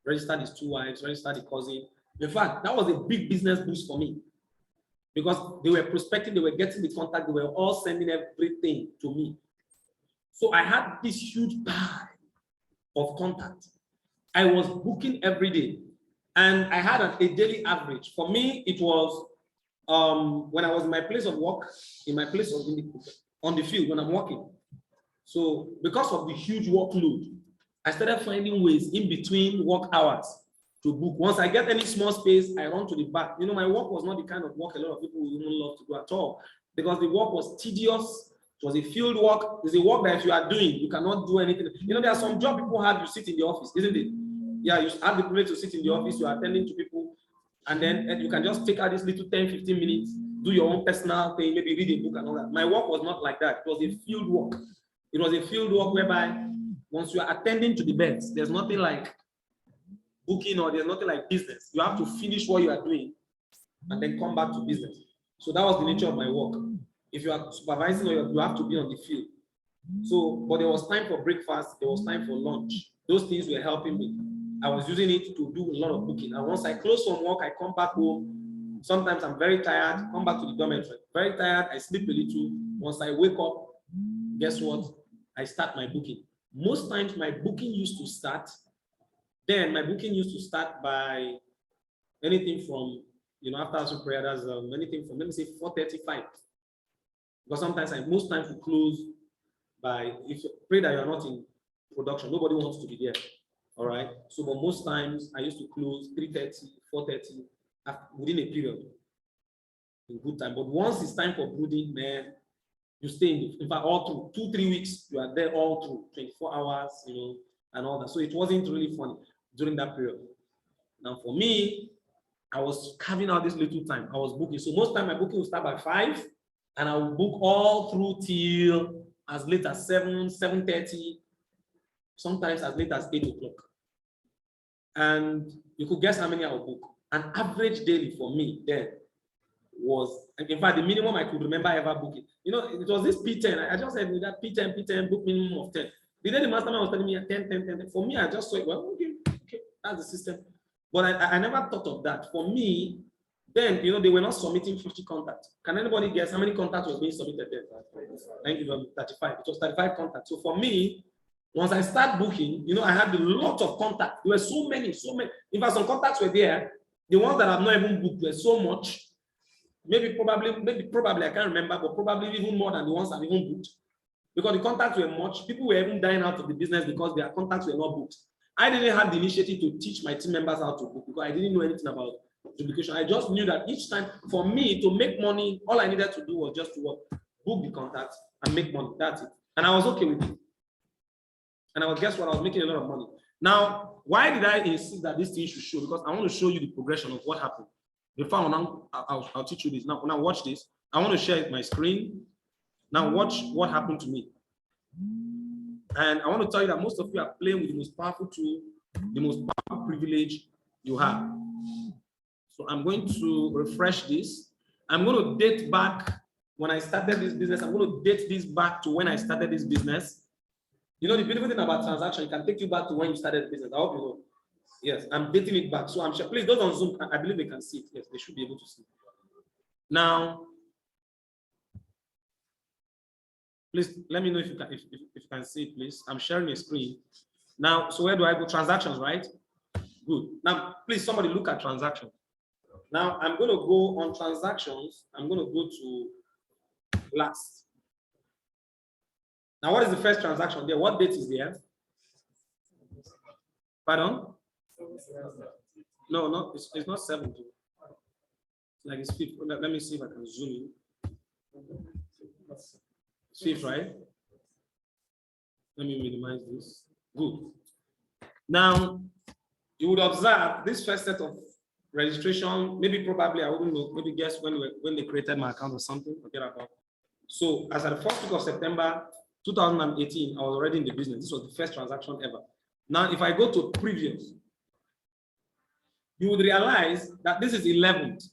registered his 2 wives, registered the cousin. In fact, that was a big business boost for me because they were prospecting, they were getting the contact, they were all sending everything to me. So I had this huge pile of contact. I was booking every day, and I had a daily average. For me, it was when I was in my place of work, on the field when I'm working. So because of the huge workload, I started finding ways in between work hours to book. Once I get any small space, I run to the back. You know, my work was not the kind of work a lot of people would even love to do at all, because the work was tedious. It was a field work. It's a work that if you are doing, you cannot do anything. You know, there are some job people have, you sit in the office, isn't it? Yeah, you have the privilege to sit in the office, you are attending to people, and then you can just take out this little 10, 15 minutes, do your own personal thing, maybe read a book and all that. My work was not like that. It was a field work. It was a field work whereby once you are attending to the beds, there's nothing like booking or there's nothing like business. You have to finish what you are doing and then come back to business. So that was the nature of my work. If you are supervising, you have to be on the field. So, but there was time for breakfast, there was time for lunch. Those things were helping me. I was using it to do a lot of booking. And once I close from work, I come back home. Sometimes I'm very tired, come back to the dormitory. Very tired, I sleep a little. Once I wake up, guess what? I start my booking. Most times my booking used to start, by anything from, after some prayer, that's anything from, let me say 4:35. Because sometimes most times we close by, if you pray that you are not in production, nobody wants to be there. All right. So, but most times I used to close 3:30, 4:30 within a period in good time. But once it's time for brooding, man, you stay in fact, all through 2-3 weeks, you are there all through 24 hours, and all that. So it wasn't really funny during that period. Now, for me, I was carving out this little time. I was booking. So most time my booking will start by 5, and I will book all through till as late as 7, 7:30, sometimes as late as 8 o'clock. And you could guess how many I would book. An average daily for me then was, in fact, the minimum I could remember ever booking. It was this P10. I just said that P10, book minimum of 10. The day the mastermind was telling me 10. For me, I just saw it, well, okay, that's the system. But I never thought of that. For me, then, they were not submitting 50 contacts. Can anybody guess how many contacts was being submitted there? Thank you, 35. It was 35 contacts. So for me, once I start booking, I had a lot of contacts. There were so many. In fact, some contacts were there. The ones that I've not even booked were so much. Maybe probably, I can't remember, but probably even more than the ones I've even booked. Because the contacts were much. People were even dying out of the business because their contacts were not booked. I didn't have the initiative to teach my team members how to book because I didn't know anything about duplication. I just knew that each time for me to make money, all I needed to do was just to book the contacts and make money. That's it. And I was okay with it. And guess what? I was making a lot of money. Now, why did I insist that this thing should show? Because I want to show you the progression of what happened. Before I'll teach you this. Now watch this. I want to share my screen. Now watch what happened to me. And I want to tell you that most of you are playing with the most powerful tool, the most powerful privilege you have. So I'm going to refresh this. I'm going to date back when I started this business. I'm going to date this back to when I started this business. The beautiful thing about transaction, it can take you back to when you started the business. I hope you know. Yes, I'm dating it back. So I'm sure, please, those on Zoom, I believe they can see it. Yes, they should be able to see it. Now, please let me know if you can see it, please. I'm sharing a screen. Now, so where do I go? Transactions, right? Good. Now, please, somebody look at transactions. Now, I'm going to go on transactions. I'm going to go to last. Now, what is the first transaction there? What date is there? Pardon? No, it's not 7. Like it's 5th. Let me see if I can zoom in. It's 5th, right? Let me minimize this. Good. Now, you would observe this first set of registration. Probably, I wouldn't know. Maybe guess when they created my account or something. Forget about. So, as at the first week of September 2018, I was already in the business. This was the first transaction ever. Now, if I go to previous, you would realize that this is 11th.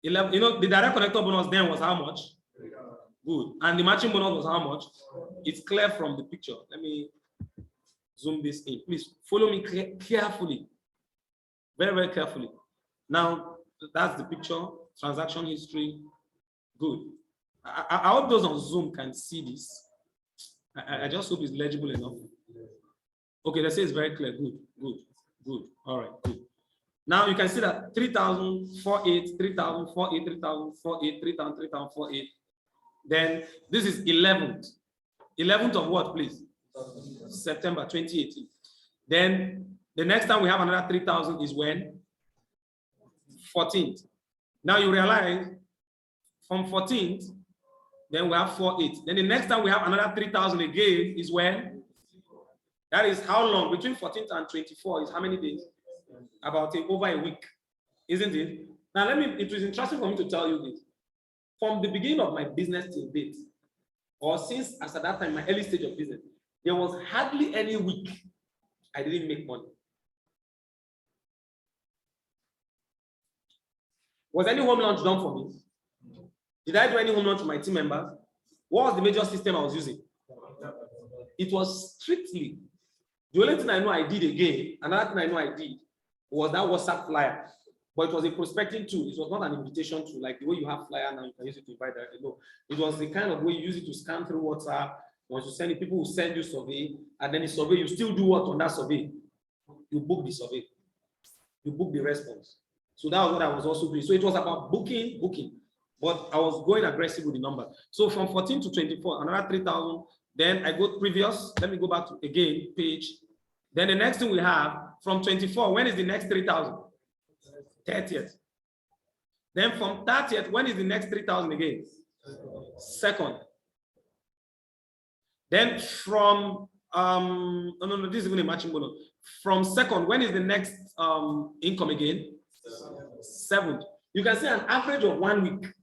11. The direct connector bonus then was how much? Good. And the matching bonus was how much? It's clear from the picture. Let me zoom this in. Please follow me carefully. Very, very carefully. Now, that's the picture. Transaction history. Good. I hope those on Zoom can see this. I just hope it's legible enough. Okay, let's say it's very clear. Good. All right, good. Now you can see that 3,048, 3,048, 3,048, 3,000, 3,048. Then this is 11th. 11th of what, please? September 2018. Then the next time we have another 3,000 is when? 14th. Now you realize from 14th, then we have 48. Then the next time we have another 3,000 again is when? That is how long? Between 14th and 24 is how many days? About over a week, isn't it? Now it was interesting for me to tell you this. From the beginning of my business till date, or since as at that time, my early stage of business, there was hardly any week I didn't make money. Was any home launch done for me? Did I do any home launch to my team members? What was the major system I was using? It was strictly. The only thing I know I did again, another thing I know I did was that WhatsApp flyer. But it was a prospecting tool. It was not an invitation tool like the way you have flyer now, you can use it to invite directly. No, it was the kind of way you use it to scan through WhatsApp. Once you send it, people will send you survey, and then the survey, you still do what on that survey? You book the survey. You book the response. So that was what I was also doing. So it was about booking, but I was going aggressive with the number. So from 14 to 24, another 3,000. Then I go previous. Let me go back to again page. Then the next thing we have from 24. When is the next 3,000? 30th. Then from 30th, when is the next 3,000 again? Second. Then from no, this is even a matching bonus. From second, when is the next income again? 7th. You can see an average of 1 week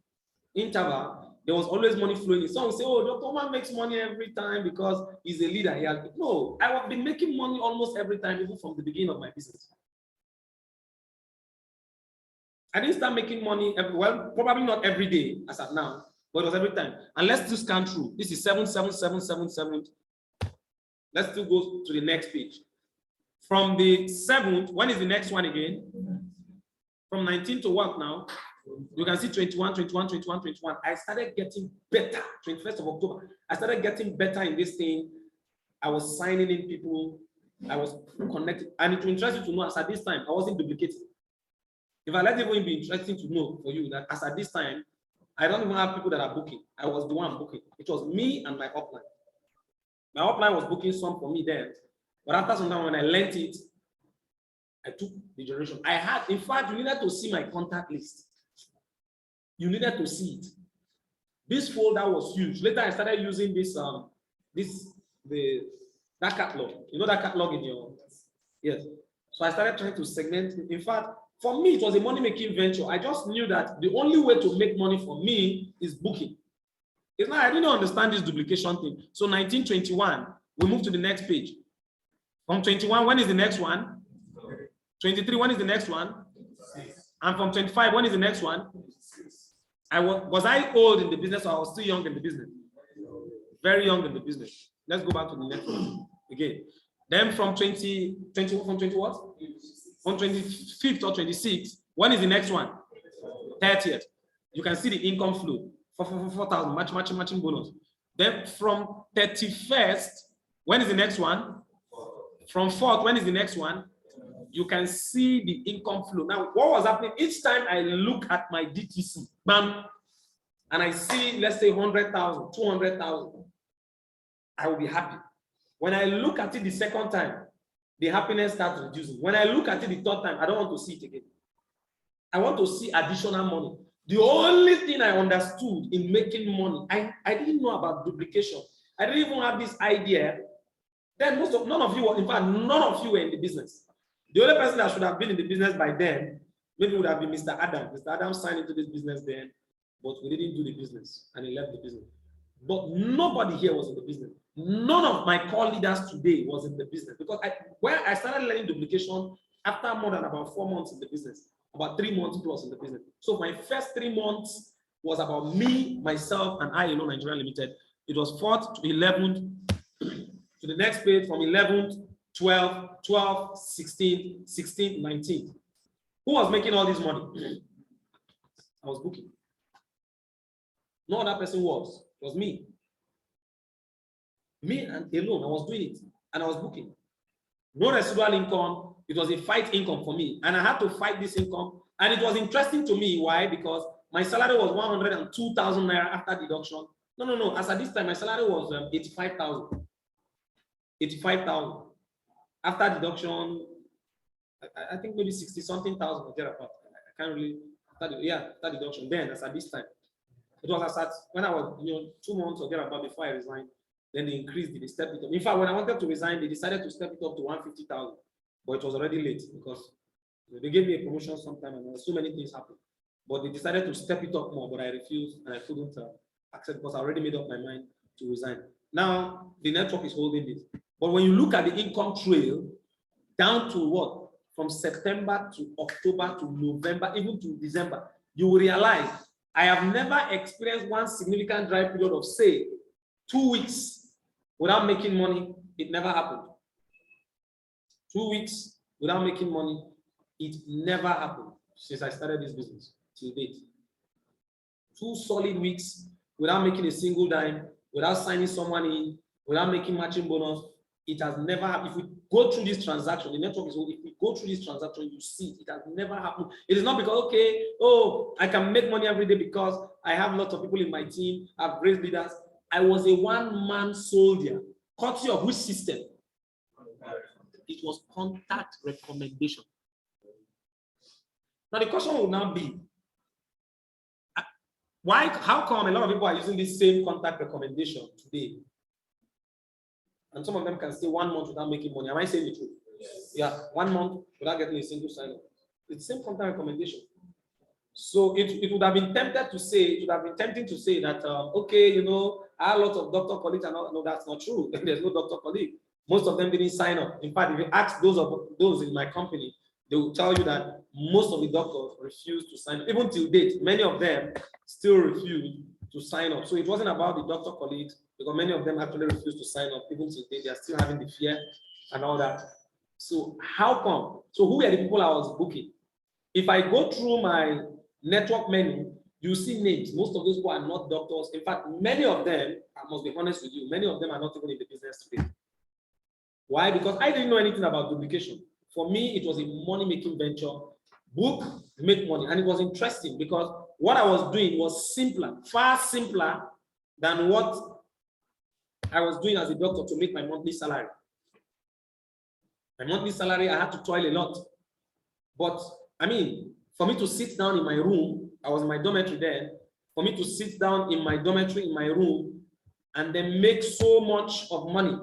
interval. There was always money flowing in. Some will say, oh, Dr. Omar makes money every time because he's a leader. No, I have been making money almost every time, even from the beginning of my business. I didn't start making money, well, probably not every day as at now, but it was every time. And let's just scan through. This is 7, 7, 7, 7, 7. Let's still go to the next page. From the 7th, when is the next one again? From 19 to what now? You can see 21, 21, 21, 21. I started getting better. 21st of October. I started getting better in this thing. I was signing in people. I was connected. And it will interest you to know, as at this time, I wasn't duplicating. If I let it even be interesting to know for you that as at this time, I don't even have people that are booking. I was the one booking. It was me and my upline. My upline was booking some for me then. But after some time, when I learned it, I took the generation. I had, in fact, you needed to see my contact list. You needed to see it. This folder was huge. Later, I started using this, that catalog. You know that catalog in your, yes. So I started trying to segment. In fact, for me, it was a money-making venture. I just knew that the only way to make money for me is booking. It's not, I didn't understand this duplication thing. So 1921, we move to the next page. From 21, when is the next one? 23, when is the next one? And from 25, when is the next one? Was I old in the business or I was still young in the business? Very young in the business. Let's go back to the next one again. Then from 20 what? On 25th or 26th, when is the next one? 30th. You can see the income flow. 4,000, matching bonus. Then from 31st, when is the next one? From 4th, when is the next one? You can see the income flow. Now, what was happening? Each time I look at my DTC, bam, and I see, let's say 100,000, 200,000, I will be happy. When I look at it the second time, the happiness starts reducing. When I look at it the third time, I don't want to see it again. I want to see additional money. The only thing I understood in making money, I didn't know about duplication. I didn't even have this idea. Then none of you, in fact, none of you were in the business. The only person that should have been in the business by then, maybe would have been Mr. Adam. Mr. Adam signed into this business then, but we didn't do the business and he left the business. But nobody here was in the business. None of my core leaders today was in the business because when I started learning duplication after more than about 4 months in the business, about 3 months plus in the business. So my first 3 months was about me, myself, and I alone, Nigeria Limited. It was 4th to 11th to the next page from 11th, 12, 12, 16, 16, 19. Who was making all this money? I was booking. No other person was. It was me. Me and alone, I was doing it. And I was booking. No residual income. It was a fight income for me. And I had to fight this income. And it was interesting to me. Why? Because my salary was 102,000 naira after deduction. No. As at this time, my salary was 85,000. 85,000. After deduction, I think maybe 60-something thousand or thereabout. I can't really, after deduction. Then, as at this time, it was as at when I was 2 months or thereabout before I resigned. Then they increased it, they stepped it up. In fact, when I wanted to resign, they decided to step it up to 150,000, but it was already late because they gave me a promotion sometime and so many things happened. But they decided to step it up more, but I refused and I couldn't accept because I already made up my mind to resign. Now, the network is holding it. But when you look at the income trail, down to what? From September to October to November, even to December, you will realize I have never experienced one significant dry period of, say, 2 weeks without making money. It never happened. 2 weeks without making money. It never happened since I started this business till date. 2 solid weeks without making a single dime, without signing someone in, without making matching bonus. It has never happened. If we go through this transaction, the network is, if we go through this transaction, you see it has never happened. It is not because, okay, oh, I can make money every day because I have lots of people in my team, I've raised leaders. I was a one-man soldier. Courtesy of which system? It was contact recommendation. Now the question will now be, why? How come a lot of people are using this same contact recommendation today? And some of them can stay 1 month without making money. Am I saying the truth? Yes. Yeah, 1 month without getting a single sign-up. It's the same contact recommendation. So it would have been tempted to say, it would have been tempting to say that, okay, you know, I have a lot of doctor colleagues, and no, that's not true. There's no doctor colleague. Most of them didn't sign up. In fact, if you ask those in my company, they will tell you that most of the doctors refused to sign up. Even till date, many of them still refuse to sign up. So it wasn't about the doctor colleagues, because many of them actually refused to sign up. Even till date, they are still having the fear and all that. So how come? So who are the people I was booking? If I go through my network menu, you see names. Most of those people are not doctors. In fact, many of them, I must be honest with you, many of them are not even in the business today. Why? Because I didn't know anything about duplication. For me, it was a money-making venture. Book, make money. And it was interesting because what I was doing was simpler, far simpler than what I was doing as a doctor to make my monthly salary. My monthly salary, I had to toil a lot. But I mean, for me to sit down in my room, I was in my dormitory then, for me to sit down in my dormitory, in my room, and then make so much of money,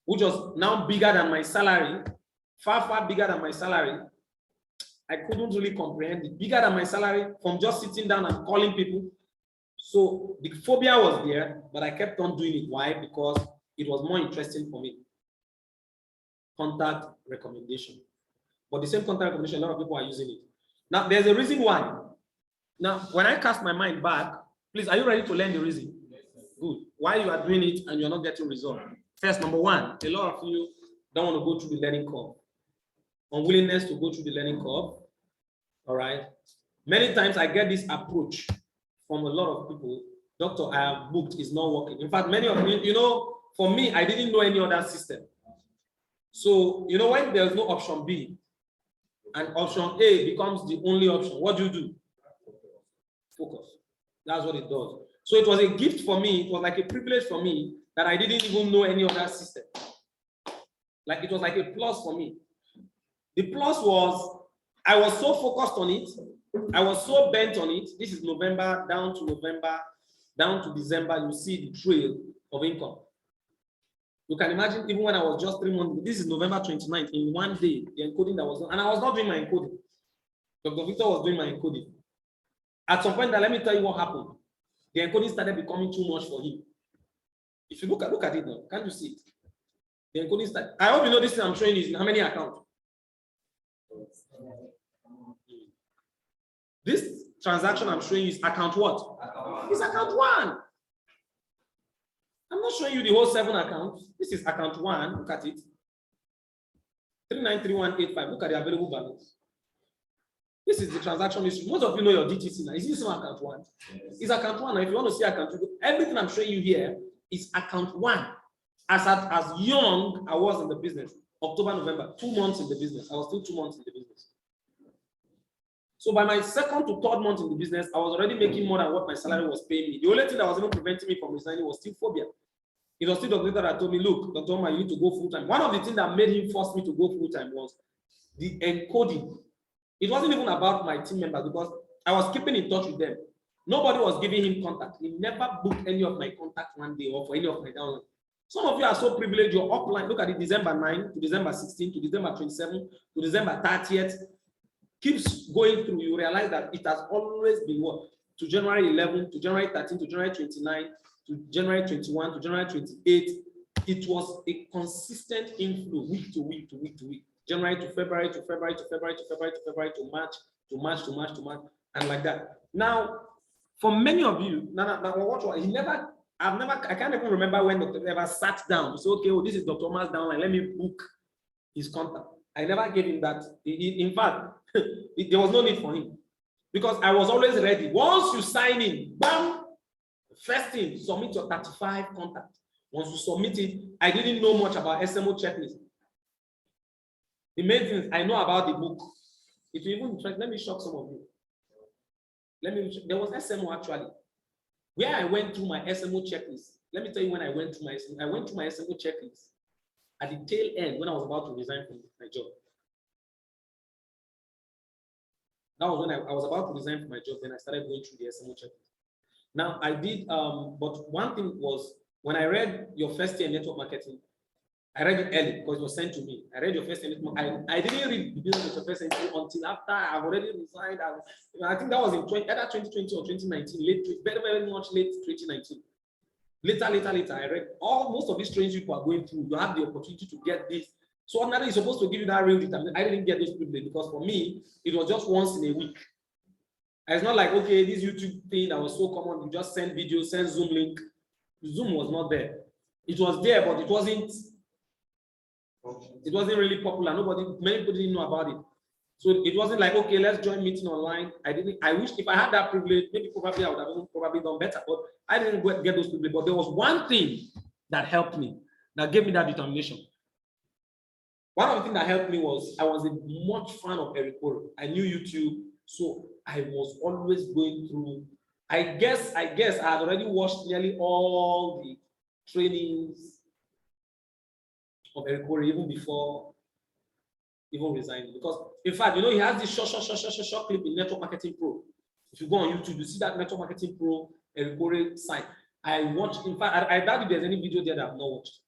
which was now bigger than my salary, far, far bigger than my salary, I couldn't really comprehend it. Bigger than my salary from just sitting down and calling people. So the phobia was there, but I kept on doing it. Why? Because it was more interesting for me. Contact recommendation. But the same contact recommendation, a lot of people are using it. Now, there's a reason why. Now, when I cast my mind back, please, are you ready to learn the reason? Good. Why you are doing it and you're not getting results? First, number one, a lot of you don't want to go through the learning curve. Unwillingness to go through the learning curve. All right. Many times I get this approach from a lot of people. Doctor, I have booked, it's not working. In fact, many of you, you know, for me, I didn't know any other system. So, you know, when there's no option B and option A becomes the only option, what do? Focus. That's what it does. So it was a gift for me. It was like a privilege for me that I didn't even know any other system. Like it was like a plus for me. The plus was I was so focused on it. I was so bent on it. This is November, down to December, you see the trail of income. You can imagine, even when I was just 3 months, this is November 29th, in one day, the encoding that was done, and I was not doing my encoding. Dr. Victor was doing my encoding. At some point, let me tell you what happened. The encoding started becoming too much for him. If you look at it now, can't you see it? The encoding started. I hope you know this thing I'm showing you is in how many accounts? This transaction I'm showing you is account what? It's account 1. I'm not showing you the whole 7 accounts. This is account 1. Look at it. 393185. Look at the available balance. This is the transaction history. Most of you know your DTC now. Is this one account 1? It's account 1. Now, if you want to see account 2, everything I'm showing you here is account 1. As young I was in the business, October, November, 2 months in the business. I was still 2 months in the business. So by my 2nd to 3rd month in the business, I was already making more than what my salary was paying me. The only thing that was even preventing me from resigning was still phobia. It was still Dr. Victor that told me, look, Dr. Omar, you need to go full-time. One of the things that made him force me to go full-time was the encoding. It wasn't even about my team members because I was keeping in touch with them. Nobody was giving him contact. He never booked any of my contact one day or for any of my downloads. Some of you are so privileged, you're upline. Look at it, December 9 to December 16 to December 27 to December 30th. Keeps going through, you realize that it has always been what? To January 11, to January 13, to January 29, to January 21, to January 28. It was a consistent inflow week to week to week to week. January to February to February to February to February to February to March to March to March to March. and like that. Now, for many of you, I can't even remember when Dr. ever sat down to say, okay, oh, this is Dr. Thomas downline, let me book his contact. I never gave him that. In fact, there was no need for him because I was always ready. Once you sign in, bam, first thing, submit your 35 contact. Once you submit it, I didn't know much about SMO checklist. The main thing is I know about the book. If you even try, let me shock some of you. There was SMO actually. Where I went through my SMO checklist. Let me tell you when I went through my SMO checklist at the tail end when I was about to resign from my job. That was when I was about to resign from my job, then I started going through the SMO checklist. Now I did, but one thing was when I read your first year network marketing, I read it early because it was sent to me. I read your first year network. I didn't read the business of your first year until after I've already resigned. I think that was in either 2020 or 2019, very, very much late 2019. Later, I read most of these trainings people are going through. You have the opportunity to get this. So ordinarily, it's supposed to give you that real determination. I didn't get those privileges because for me, it was just once in a week. It's not like, okay, this YouTube thing that was so common, you just send videos, send Zoom link. Zoom was not there. It was there, but it wasn't really popular. Many people didn't know about it. So it wasn't like, okay, let's join meeting online. I wish if I had that privilege, maybe probably I would have probably done better, but I didn't get those privileges. But there was one thing that helped me, that gave me that determination. One of the things that helped me was I was a much fan of Eric Oro. I knew YouTube, so I was always going through. I guess I had already watched nearly all the trainings of Eric Oro even before resigning. Because in fact, he has this short clip in Network Marketing Pro. If you go on YouTube, you see that Network Marketing Pro Eric Oro site. I watched. In fact, I doubt if there's any video there that I've not watched.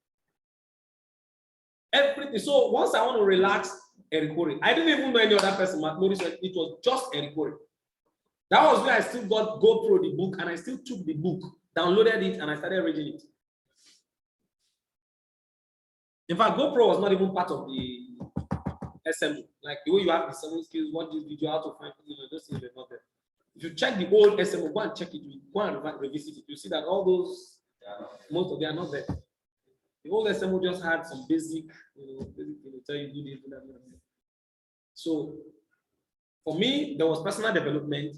Everything. So once I want to relax, Eric Oro. I didn't even know any other person. Notice it was just Eric Oro. That was where I still got GoPro the book, and I still took the book, downloaded it, and I started reading it. In fact, GoPro was not even part of the SMO. Like the way you have the 7 skills, watch this video, how to find those things were not there. If you check the old SMO, go and check it, go and revisit it. You see that all those, most of them are not there. The old SMO just had some basic, tell you do this, do that. So for me, there was personal development.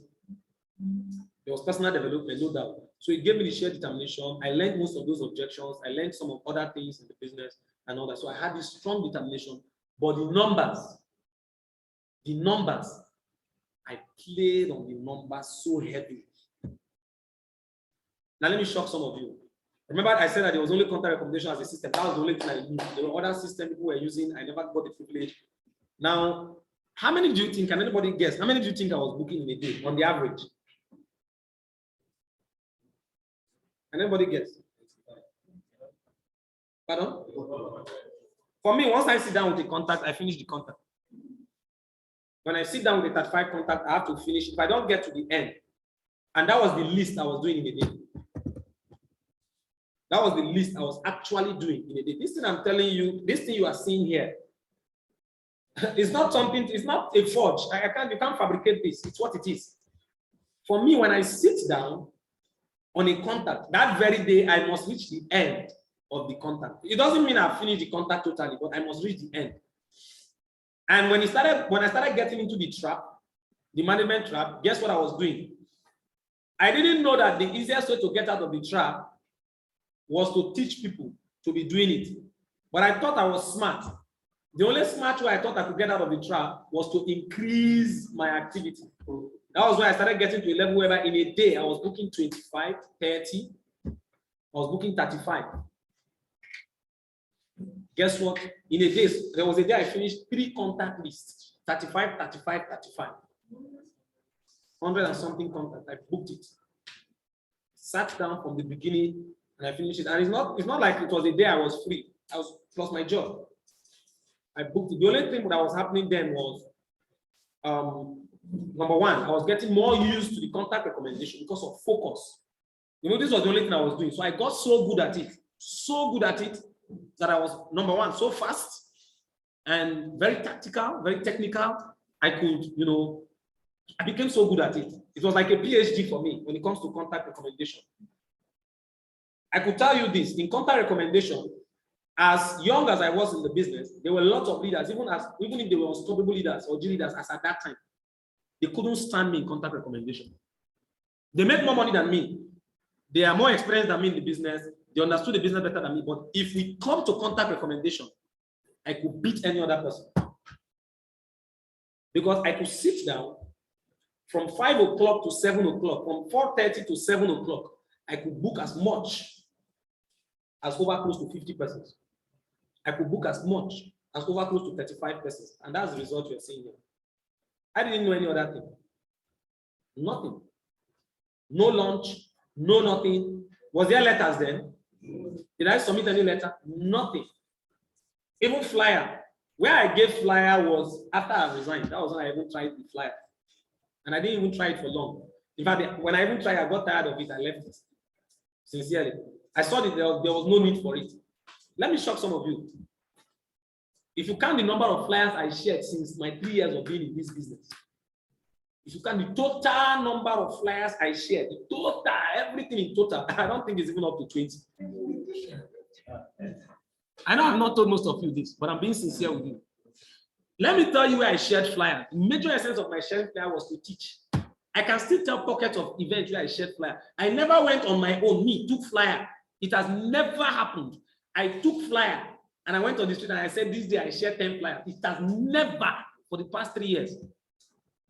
There was personal development, no doubt. So it gave me the sheer determination. I learned most of those objections. I learned some of other things in the business and all that. So I had this strong determination. But the numbers, I played on the numbers so heavily. Now let me shock some of you. Remember, I said that there was only contact recommendation as a system. That was the only thing I knew. There were other systems people were using. I never got the privilege. Now, how many do you think? Can anybody guess? How many do you think I was booking in a day on the average? Can anybody guess? Pardon? For me, once I sit down with the contact, I finish the contact. When I sit down with the 35 contact, I have to finish. If I don't get to the end, and that was the least I was doing in a day. That was the least I was actually doing in a day. This thing I'm telling you, this thing you are seeing here, it's not something, it's not a forge. You can't fabricate this. It's what it is. For me, when I sit down on a contact, that very day, I must reach the end of the contact. It doesn't mean I've finished the contact totally, but I must reach the end. And when I started getting into the trap, the management trap, guess what I was doing? I didn't know that the easiest way to get out of the trap was to teach people to be doing it. But I thought I was smart. The only smart way I thought I could get out of the trap was to increase my activity. That was why I started getting to a level where in a day I was booking 25, 30, I was booking 35. Guess what? In a day, there was a day I finished 3 contact lists, 35, 35, 35. 100 and something contact. I booked it. Sat down from the beginning and I finished it. And it's not like it was a day I was free. I was plus my job. I booked it. The only thing that was happening then was number one, I was getting more used to the contact recommendation because of focus. This was the only thing I was doing. So I got so good at it, that I was, number one, so fast and very tactical, very technical. I could, I became so good at it. It was like a PhD for me when it comes to contact recommendation. I could tell you this, in contact recommendation, as young as I was in the business, there were lots of leaders, even if they were unstoppable leaders or G leaders as at that time, they couldn't stand me in contact recommendation. They make more money than me. They are more experienced than me in the business. They understood the business better than me. But if we come to contact recommendation, I could beat any other person. Because I could sit down from 5 o'clock to 7 o'clock, from 4:30 to 7 o'clock, I could book as much as over close to 50 persons. I could book as much as over close to 35 persons. And that's the result you're seeing here. I didn't know any other thing. Nothing. No lunch, no nothing. Was there letters then? Did I submit any letter? Nothing. Even flyer. Where I gave flyer was after I resigned. That was when I even tried the flyer. And I didn't even try it for long. In fact, when I even tried, I got tired of it. I left it. Sincerely. I saw that there was no need for it. Let me shock some of you. If you count the number of flyers I shared since my 3 years of being in this business, if you count the total number of flyers I shared, the total, everything in total, I don't think it's even up to 20. I know I've not told most of you this, but I'm being sincere with you. Let me tell you where I shared flyers. The major essence of my sharing flyer was to teach. I can still tell pockets of events where I shared flyer. I never went on my own, took flyer. It has never happened. I took flyer and I went on the street and I said, this day I shared 10 flyers. It has never, for the past 3 years.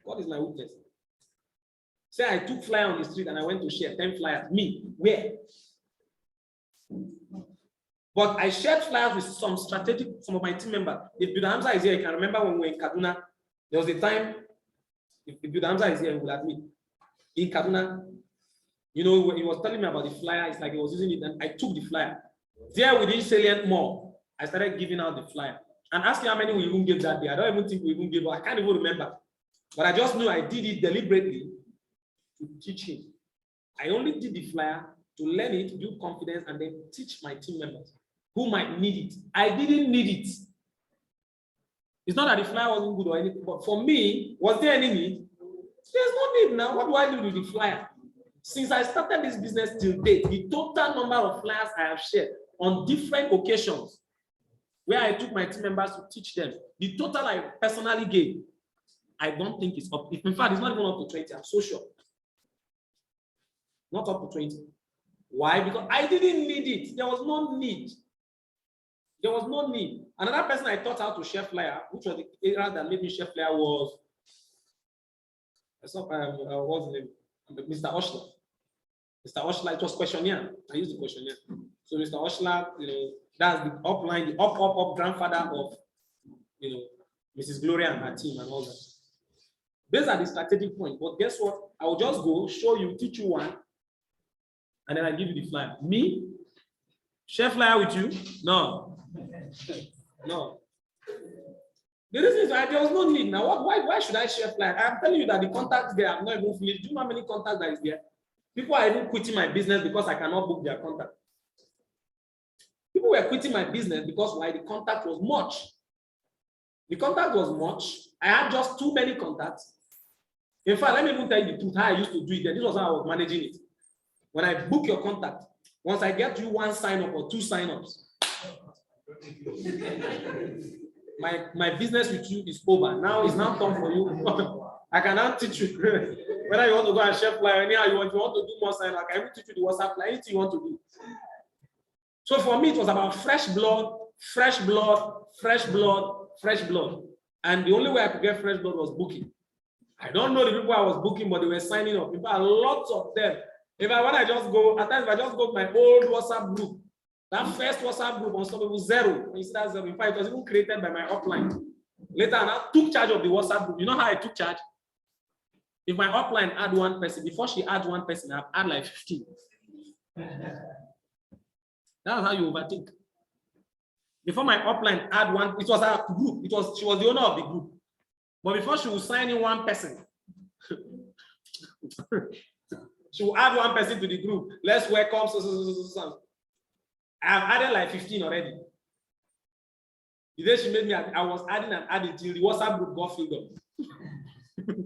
God is my witness. Say I took flyer on the street and I went to share 10 flyers. Me, where? But I shared flyers with some of my team members. If Buda Hamza is here, you can remember when we were in Kaduna, there was a time, if Buda Hamza is here, he will admit, in Kaduna, you know, he was telling me about the flyer. It's like he was using it, and I took the flyer. There within Salient Mall, I started giving out the flyer. And ask me how many we even gave that day. I don't even think we even gave, I can't even remember. But I just knew I did it deliberately to teach him. I only did the flyer to learn it, build confidence, and then teach my team members who might need it. I didn't need it. It's not that the flyer wasn't good or anything, but for me, was there any need? There's no need now. What do I do with the flyer? Since I started this business till date, the total number of flyers I have shared on different occasions where I took my team members to teach them, the total I personally gave, I don't think it's up. In fact, it's not even up to 20. I'm so sure. Not up to 20. Why? Because I didn't need it. There was no need. There was no need. Another person I taught how to share flyer, which was the area that made me share flyer, was what's the name? Mr. Oshler. Mr. Oshler, it was questionnaire. I used the questionnaire. So Mr. Oshler, you know, that's the upline, the up grandfather of, you know, Mrs. Gloria and her team and all that. These are the strategic points. But guess what? I will just go, show you, teach you one, and then I give you the flyer. Me? Share flyer with you? No. No. The reason is there was no need. Now, why should I share flyer? I'm telling you that the contacts there, I'm not even finished. Do you know how many contacts that is there? People are even quitting my business because I cannot book their contact. People were quitting my business because why? The contact was much. The contact was much. I had just too many contacts. In fact, let me even tell you the truth, how I used to do it. This was how I was managing it. When I book your contact, once I get you 1 sign-up or 2 sign-ups, my business with you is over. Now it's not done for you. I can now teach you whether you want to go and share flyer, anyhow you want to do more sign-up, I can even teach you the WhatsApp flyer, anything you want to do. So for me, it was about fresh blood, fresh blood, fresh blood, fresh blood. And the only way I could get fresh blood was booking. I don't know the people I was booking, but they were signing up. In fact, lots of them. At times if I just go to my old WhatsApp group, that first WhatsApp group on Unstoppable Zero, when you see that Zero, in fact, it was even created by my upline. Later, I took charge of the WhatsApp group. You know how I took charge? If my upline add 1 person, before she adds 1 person, I've add like 15. That's how you overtake. Before my upline add 1, it was a group. She was the owner of the group. But before she will sign in 1 person, she will add 1 person to the group. Let's welcome. So. I have added like 15 already. The day she made me, I was adding and adding till the WhatsApp group got filled up.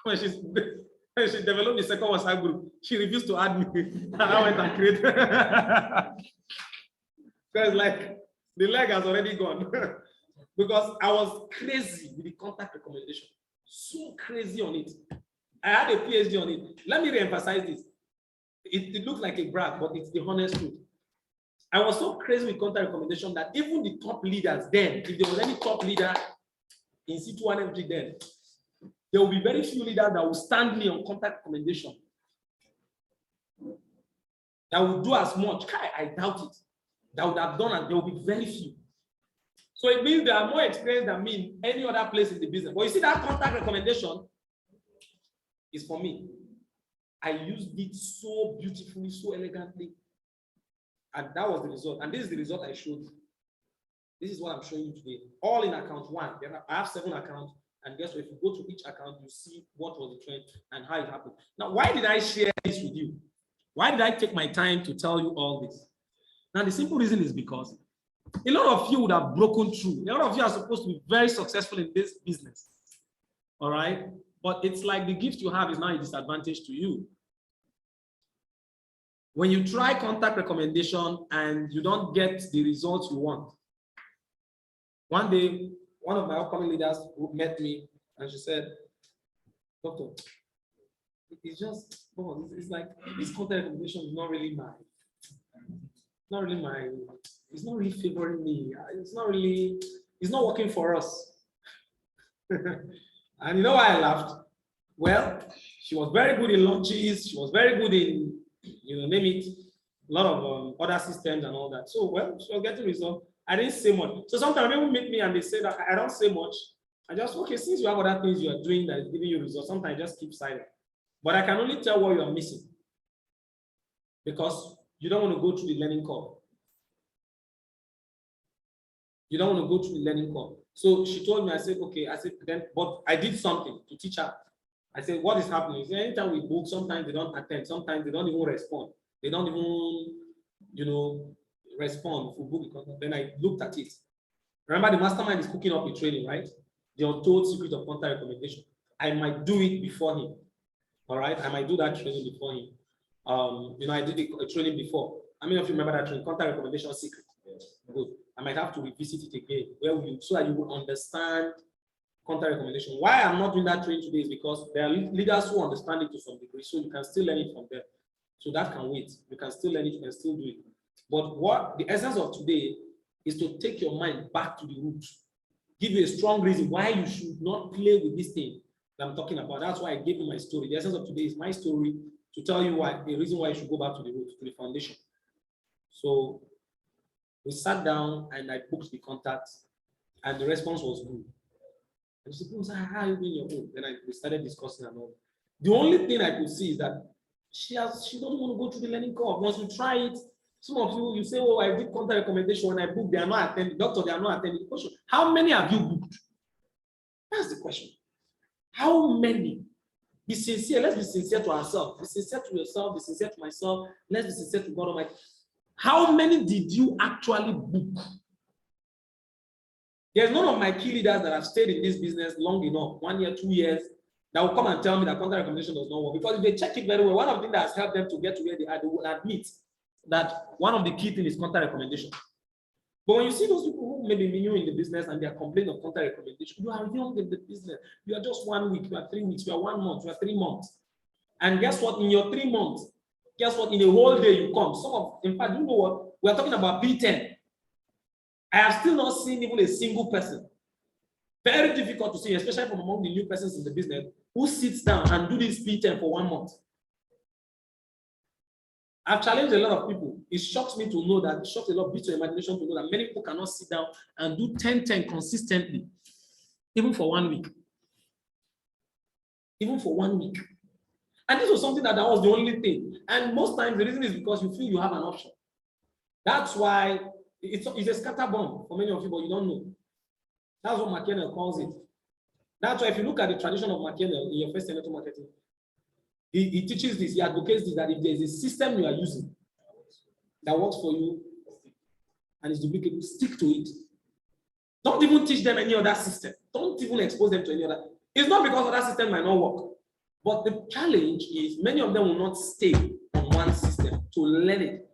when she developed the second WhatsApp group, she refused to add me. I went and created. Because like the leg has already gone. Because I was crazy with the contact recommendation. So crazy on it. I had a PhD on it. Let me re-emphasize this. It looks like a brag, but it's the honest truth. I was so crazy with contact recommendation that even the top leaders then, if there was any top leader in C21MG then, there will be very few leaders that will stand me on contact recommendation. That will do as much. I doubt it. That would have done, and there will be very few. So it means they are more experienced than me in any other place in the business. But you see, that contact recommendation is for me. I used it so beautifully, so elegantly. And that was the result. And this is the result I showed you. This is what I'm showing you today. All in account one. I have 7 accounts. And guess what? If you go to each account, you see what was the trend and how it happened. Now, why did I share this with you? Why did I take my time to tell you all this? Now, the simple reason is because a lot of you would have broken through. A lot of you are supposed to be very successful in this business. All right? But it's like the gift you have is now a disadvantage to you. When you try contact recommendation and you don't get the results you want. One day, one of my upcoming leaders who met me and she said, "Doctor, it's just, it's like this contact recommendation is not really it's not really favoring me. It's not working for us." And you know why I laughed? Well, she was very good in launches. She was very good in, name it, a lot of other systems and all that. So, well, she was getting results. I didn't say much. So sometimes people meet me and they say that I don't say much. I just, okay, since you have other things you are doing that is giving you results, sometimes I just keep silent. But I can only tell what you are missing because you don't want to go through the learning curve. You don't want to go through the learning curve. So she told me, I said, okay, then, but I did something to teach her. I said, what is happening? She said, anytime we book, sometimes they don't attend, sometimes they don't even respond. They don't even, respond if we book the content. Then I looked at it. Remember, the mastermind is cooking up a training, right? The untold secret of contact recommendation. I might do it before him. All right, I might do that training before him. I did a training before. How many of you remember that training, contact recommendation secret? Yes. Good. I might have to revisit it again, so that you will understand contact recommendation. Why I'm not doing that training today is because there are leaders who understand it to some degree, so you can still learn it from them. So that can wait. You can still learn it, you can still do it. But what the essence of today is to take your mind back to the roots. Give you a strong reason why you should not play with this thing that I'm talking about. That's why I gave you my story. The essence of today is my story to tell you why, the reason why you should go back to the roots, to the foundation. So we sat down and I booked the contact and the response was good. And she said, how are you doing your own? Then we started discussing and all. The only thing I could see is that she doesn't want to go through the learning curve. Once you try it, some of you say, oh, I did contact recommendation. When I booked, they are not attending. Doctor, they are not attending. Question, how many have you booked? That's the question. How many? Be sincere. Let's be sincere to ourselves. Be sincere to yourself. Be sincere to myself. Let's be sincere to God Almighty. How many did you actually book? There's none of my key leaders that have stayed in this business long enough, 1 year, 2 years, that will come and tell me that contact recommendation does not work. Because if they check it very well, one of the things that has helped them to get to where they are, they will admit that one of the key things is contact recommendation. But when you see those people who may be new in the business and they are complaining of contact recommendation, you are young in the business. You are just 1 week, you are 3 weeks, you are 1 month, you are 3 months. And guess what? In your 3 months, guess what? In a whole day you come. In fact, you know what? We are talking about P10. I have still not seen even a single person. Very difficult to see, especially from among the new persons in the business, who sits down and do this P10 for 1 month. I've challenged a lot of people. It shocks me to know that, it shocks a lot of bits of imagination to know that many people cannot sit down and do 10-10 consistently, even for 1 week. Even for 1 week. And this was something that was the only thing. And most times the reason is because you feel you have an option. That's why it's a scatter bomb for many of you, but you don't know. That's what McKennell calls it. That's why if you look at the tradition of McKennell in your first year network marketing, he teaches this, he advocates this, that if there's a system you are using that works for you and is duplicable, stick to it. Don't even teach them any other system. Don't even expose them to any other. It's not because other system might not work. But the challenge is many of them will not stay on one system to learn it.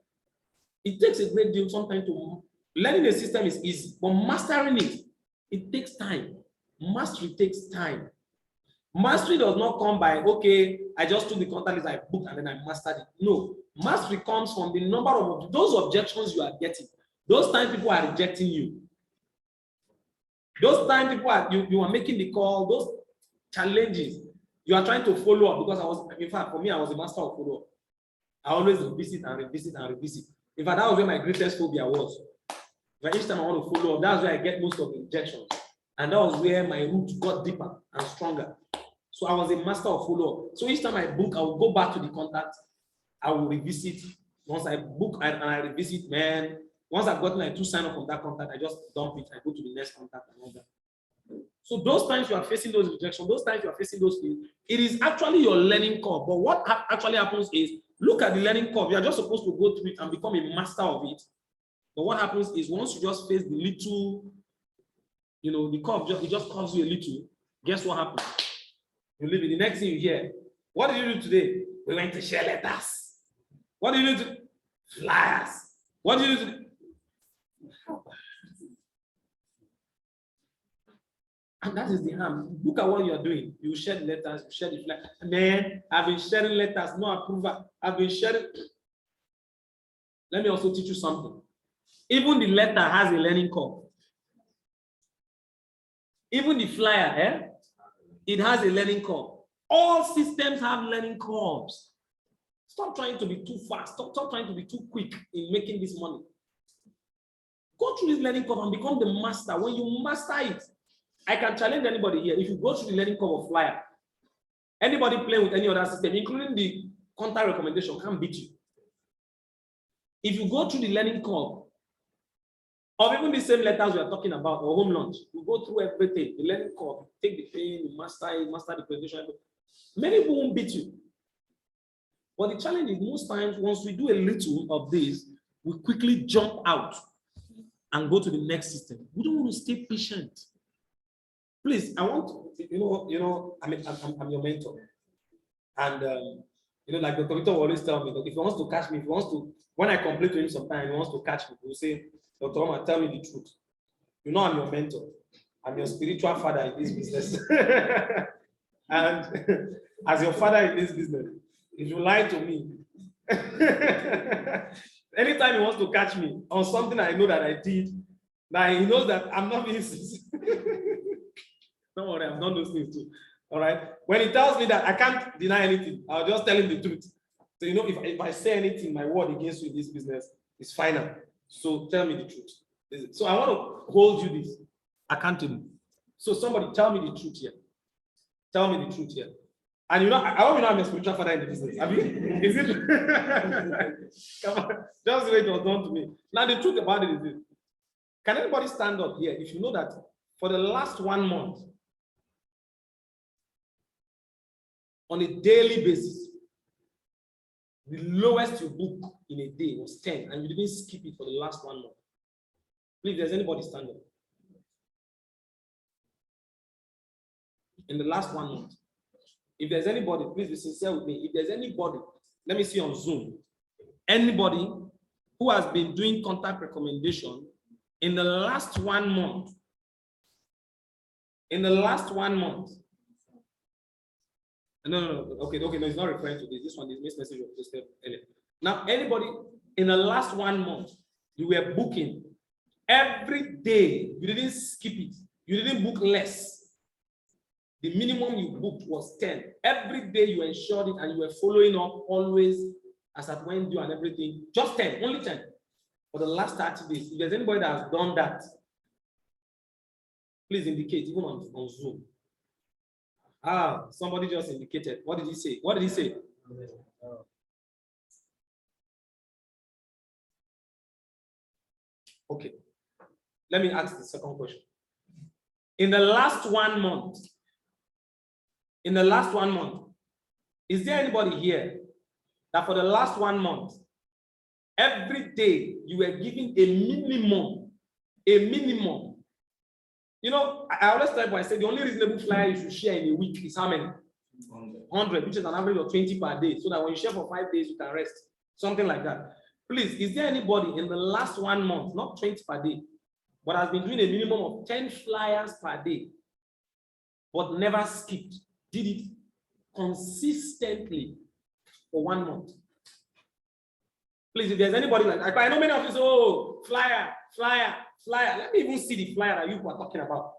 It takes a great deal sometimes to learning a system is easy, but mastering it takes time. Mastery takes time. Mastery does not come by, okay, I just took the contact list, I booked, and then I mastered it. No, mastery comes from the number of those objections you are getting. Those times people are rejecting you. Those times people are you are making the call, those challenges. You are trying to follow up because in fact, for me, I was a master of follow up. I always revisit and revisit and revisit. In fact, that was where my greatest phobia was. But each time I want to follow up, that's where I get most of the rejections. And that was where my roots got deeper and stronger. So I was a master of follow up. So each time I book, I will go back to the contact. I will revisit. Once I book and I revisit, man, once I've gotten like 2 sign up from that contact, I just dump it. I go to the next contact and all that. So those times you are facing those rejections, those times you are facing those things, it is actually your learning curve. But what actually happens is, look at the learning curve. You are just supposed to go through it and become a master of it. But what happens is once you just face the little, the curve, it just curves you a little. Guess what happens? You leave it. The next thing you hear, what did you do today? We went to share letters. What did you do? Flyers. What did you do? And that is the harm. Look at what you are doing. You share the letters, you share the flyers. Man, I've been sharing letters, no approval. I've been sharing. Let me also teach you something. Even the letter has a learning curve. Even the flyer, it has a learning curve. All systems have learning curves. Stop trying to be too fast. Stop trying to be too quick in making this money. Go through this learning curve and become the master. When you master it, I can challenge anybody here. If you go through the learning curve of flyer, anybody playing with any other system, including the contact recommendation, can't beat you. If you go through the learning curve, or even the same letters we are talking about, or home launch, you go through everything, the learning curve, take the pain, you master it, master the presentation. Many people won't beat you. But the challenge is most times, once we do a little of this, we quickly jump out and go to the next system. We don't want to stay patient. Please, I want to, I'm your mentor. And, like Dr. Victor will always tell me that if he wants to catch me, when I complain to him sometimes, he wants to catch me, he will say, Dr. Omar, tell me the truth. I'm your mentor. I'm your spiritual father in this business. And as your father in this business, if you lie to me, anytime he wants to catch me on something I know that I did, now he knows that I'm not being sincere. Don't worry, I've done those things too. All right. When he tells me that I can't deny anything, I'll just tell him the truth. So if I say anything, my word against you in this business is final. So tell me the truth. So I want to hold you this accountable. So somebody tell me the truth here. Tell me the truth here. And I hope I'm a spiritual father in the business. I mean, is it? Come on, just the way it was done to me. Now the truth about it is this. Can anybody stand up here if you know that for the last 1 month, on a daily basis, the lowest you book in a day was 10, and you didn't skip it for the last 1 month? Please, does anybody stand up? In the last 1 month. If there's anybody, please be sincere with me. If there's anybody, let me see on Zoom, anybody who has been doing contact recommendation in the last 1 month, in the last 1 month. No, okay, no, it's not referring to this. This one is this message was posted earlier. Now, anybody in the last 1 month, you were booking every day, you didn't skip it, you didn't book less. The minimum you booked was 10. Every day you ensured it and you were following up always as at when due and everything. Just 10, only 10 for the last 30 days. If there's anybody that has done that, please indicate, even on Zoom. Somebody just indicated. What did he say? What did he say? Okay. Let me ask the second question. In the last 1 month, is there anybody here that for the last 1 month, every day you were giving a minimum? I always tell people, I say the only reasonable flyer you should share in a week is how many? 100, which is an average of 20 per day, so that when you share for 5 days, you can rest. Something like that. Please, is there anybody in the last 1 month, not 20 per day, but has been doing a minimum of 10 flyers per day, but never skipped, did it consistently for 1 month? Please, if there's anybody like that, I know many of you say, oh, flyer. Let me even see the flyer that you are talking about.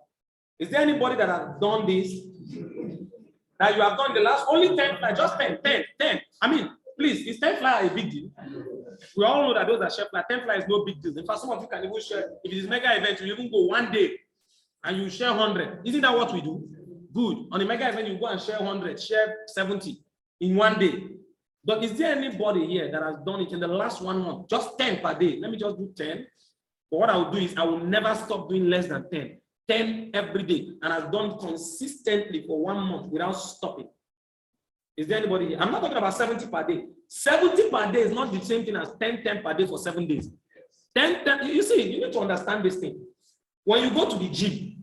Is there anybody that has done this? That you have done the last only 10 flyers, just 10. I mean, please, is 10 flyer a big deal? We all know that those are share flyer. 10 flyer is no big deal. In fact, some of you can even share, if it is mega event, you even go 1 day and you share 100. Isn't that what we do? Good. On a mega event, you go and share 100, share 70 in 1 day. But is there anybody here that has done it in the last 1 month? Just 10 per day. Let me just do 10. But what I will do is I will never stop doing less than 10. 10 every day. And I've done consistently for 1 month without stopping. Is there anybody here? I'm not talking about 70 per day. 70 per day is not the same thing as 10 per day for 7 days. 10, you see, you need to understand this thing. When you go to the gym,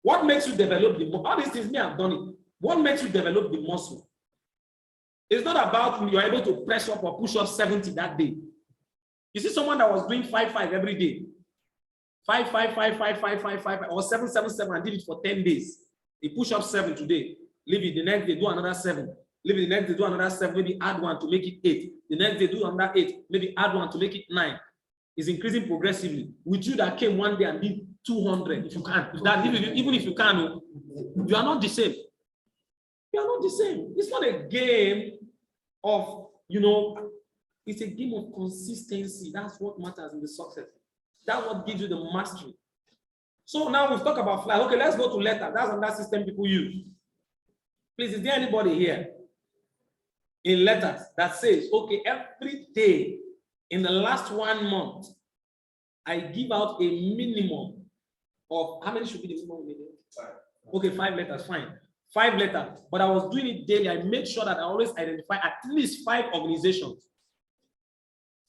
what makes you develop the muscle? All these things, me, I've done it. What makes you develop the muscle? It's not about you're able to press up or push up 70 that day. You see someone that was doing 5 every day, 5 or 7 and did it for 10 days. He push up 7 today, leave it the next day, do another 7. Leave it the next day, do another 7, maybe add 1 to make it 8. The next day, do another 8, maybe add 1 to make it 9. It's increasing progressively. With you that came 1 day and did 200, if you can, even if you can, you are not the same. You are not the same. It's not a game of, it's a game of consistency. That's what matters in the success. That's what gives you the mastery. So now we've talked about fly. Okay, let's go to letter. That's another system people use. Please, is there anybody here in letters that says, okay, every day in the last 1 month, I give out a minimum of, how many should be the minimum? 5. Okay, 5 letters, fine. 5 letters, but I was doing it daily. I made sure that I always identify at least 5 organizations.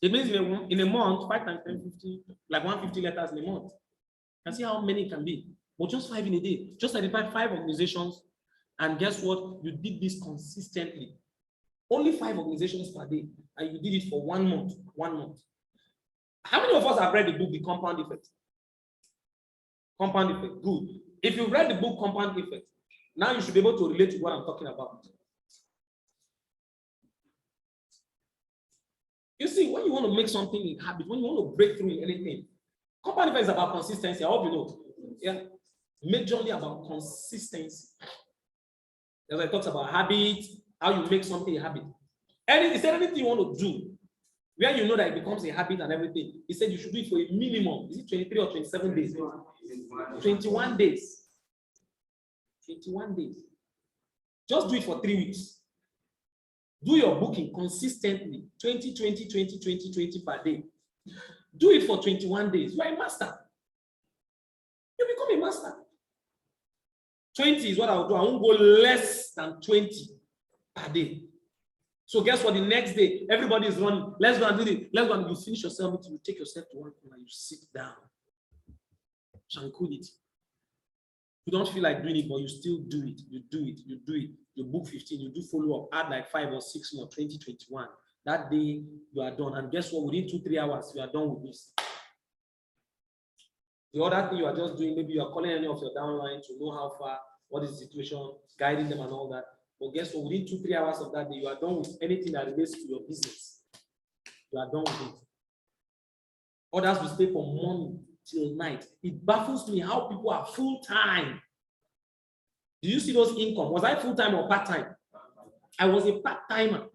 It means in a month, 5 times 10, 50, like 150 letters in a month. You can see how many it can be. But just 5 in a day. Just identify 5 organizations, and guess what? You did this consistently. Only 5 organizations per day, and you did it for 1 month. 1 month. How many of us have read the book, The Compound Effect? Compound Effect, good. If you've read the book, Compound Effect, now you should be able to relate to what I'm talking about. You see, when you want to make something a habit, when you want to break through in anything, compound effect is about consistency. I hope you know. Yeah, majorly about consistency. That's why it talks about habits, how you make something a habit. He said anything you want to do, where you know that it becomes a habit and everything, he said you should do it for a minimum. Is it 23 or 27 days? 21 days. 21 days. Just do it for 3 weeks. Do your booking consistently, 20 per day. Do it for 21 days. You are a master. You become a master. 20 is what I'll do. I won't go less than 20 per day. So guess what? The next day, everybody is running. Let's go and do it. Let's go and you finish yourself meeting. You take yourself to one corner. You sit down. Tranquility. You don't feel like doing it, but you still do it. You do it. You do it. You book 15. You do follow up. Add like 5 or 6 more. 20, 21. That day you are done. And guess what? Within 2-3 hours, you are done with this. The other thing you are just doing, maybe you are calling any of your downline to know how far, what is the situation, guiding them and all that. But guess what? Within 2-3 hours of that day, you are done with anything that relates to your business. You are done with it. Others will stay from morning till night. It baffles me how people are full-time. Do you see those income? Was I full-time or part-time? I was a part-timer.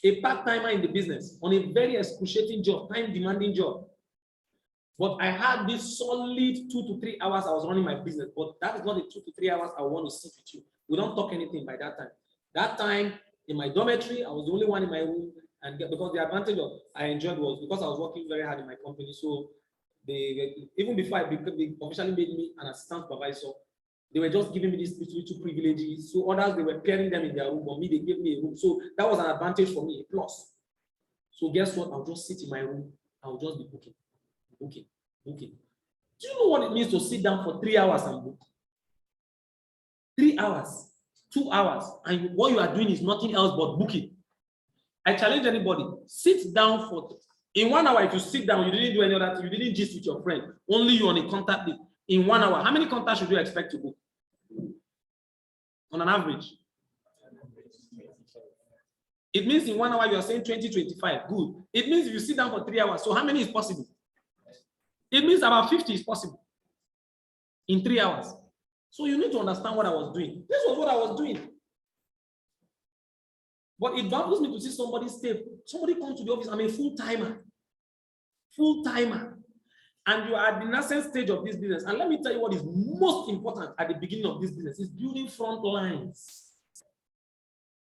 A part-timer in the business on a very excruciating job, time-demanding job. But I had this solid 2 to 3 hours I was running my business. But that is not the 2 to 3 hours I want to sit with you. We don't talk anything by that time. That time in my dormitory, I was the only one in my room. And because the advantage of I enjoyed was because I was working very hard in my company. So even before they officially made me an assistant supervisor, they were just giving me these little privileges. So others, they were pairing them in their room. For me, they gave me a room. So that was an advantage for me, a plus. So guess what? I'll just sit in my room. I'll just be booking. Do you know what it means to sit down for 3 hours and book? 3 hours, 2 hours, and what you are doing is nothing else but booking. I challenge anybody, sit down in 1 hour. If you sit down, you didn't do any other thing, you didn't gist with your friend, only you on a contact list. In 1 hour, how many contacts should you expect to book? On an average. It means in 1 hour, you are saying 20, 25. Good. It means if you sit down for 3 hours, so how many is possible? It means about 50 is possible in 3 hours. So you need to understand what I was doing. This was what I was doing. But it baffles me to see somebody come to the office. I'm a full-timer. Full-timer. And you are at the nascent stage of this business. And let me tell you what is most important at the beginning of this business is building front lines.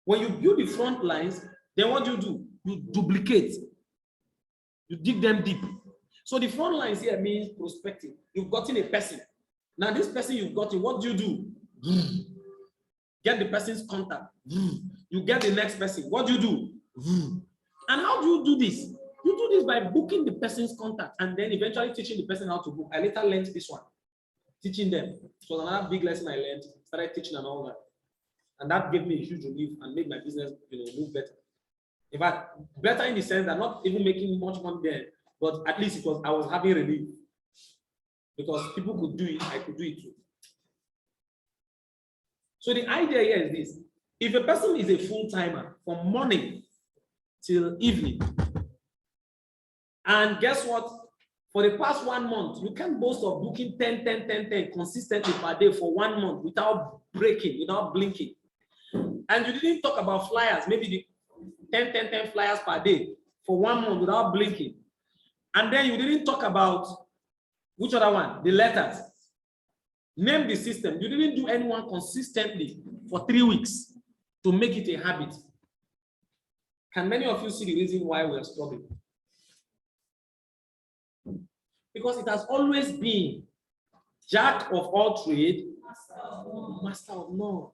When you build the front lines, then what do? You duplicate. You dig them deep. So the front lines here means prospecting. You've gotten a person. Now this person you've gotten, what do? Get the person's contact. You get the next person. What do? And how do you do this? You do this by booking the person's contact and then eventually teaching the person how to book. I later learned this one, teaching them. It was another big lesson I learned. Started teaching and all that. And that gave me a huge relief and made my business, move better. In fact, better in the sense that not even making much money there, but at least I was having relief. Because people could do it, I could do it too. So the idea here is this. If a person is a full-timer from morning till evening, and guess what? For the past 1 month, you can't boast of booking 10 consistently per day for 1 month without breaking, without blinking. And you didn't talk about flyers, maybe the 10 flyers per day for 1 month without blinking. And then you didn't talk about which other one? The letters. Name the system. You didn't do anyone consistently for 3 weeks to make it a habit. Can many of you see the reason why we are struggling? Because it has always been jack of all trade, master of none.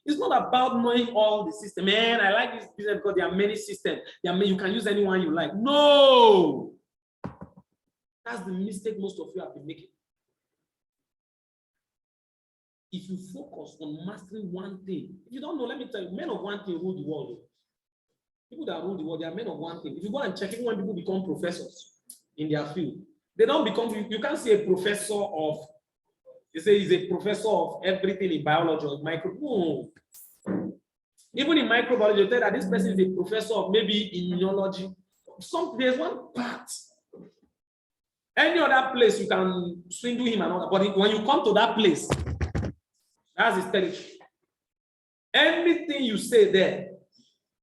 It's not about knowing all the system. Man, I like this business because there are many systems. You can use anyone you like. No! That's the mistake most of you have been making. If you focus on mastering one thing, if you don't know, let me tell you, men of one thing rule the world. People that rule the world, they are men of one thing. If you go and check, even when people become professors in their field, they don't become, you can't say a professor of, you say he's a professor of everything in biology or micro. No. Even in microbiology, you tell that this person is a professor of maybe immunology. There's one part. Any other place you can swindle him and all that, but when you come to that place, that's his territory. Anything you say there,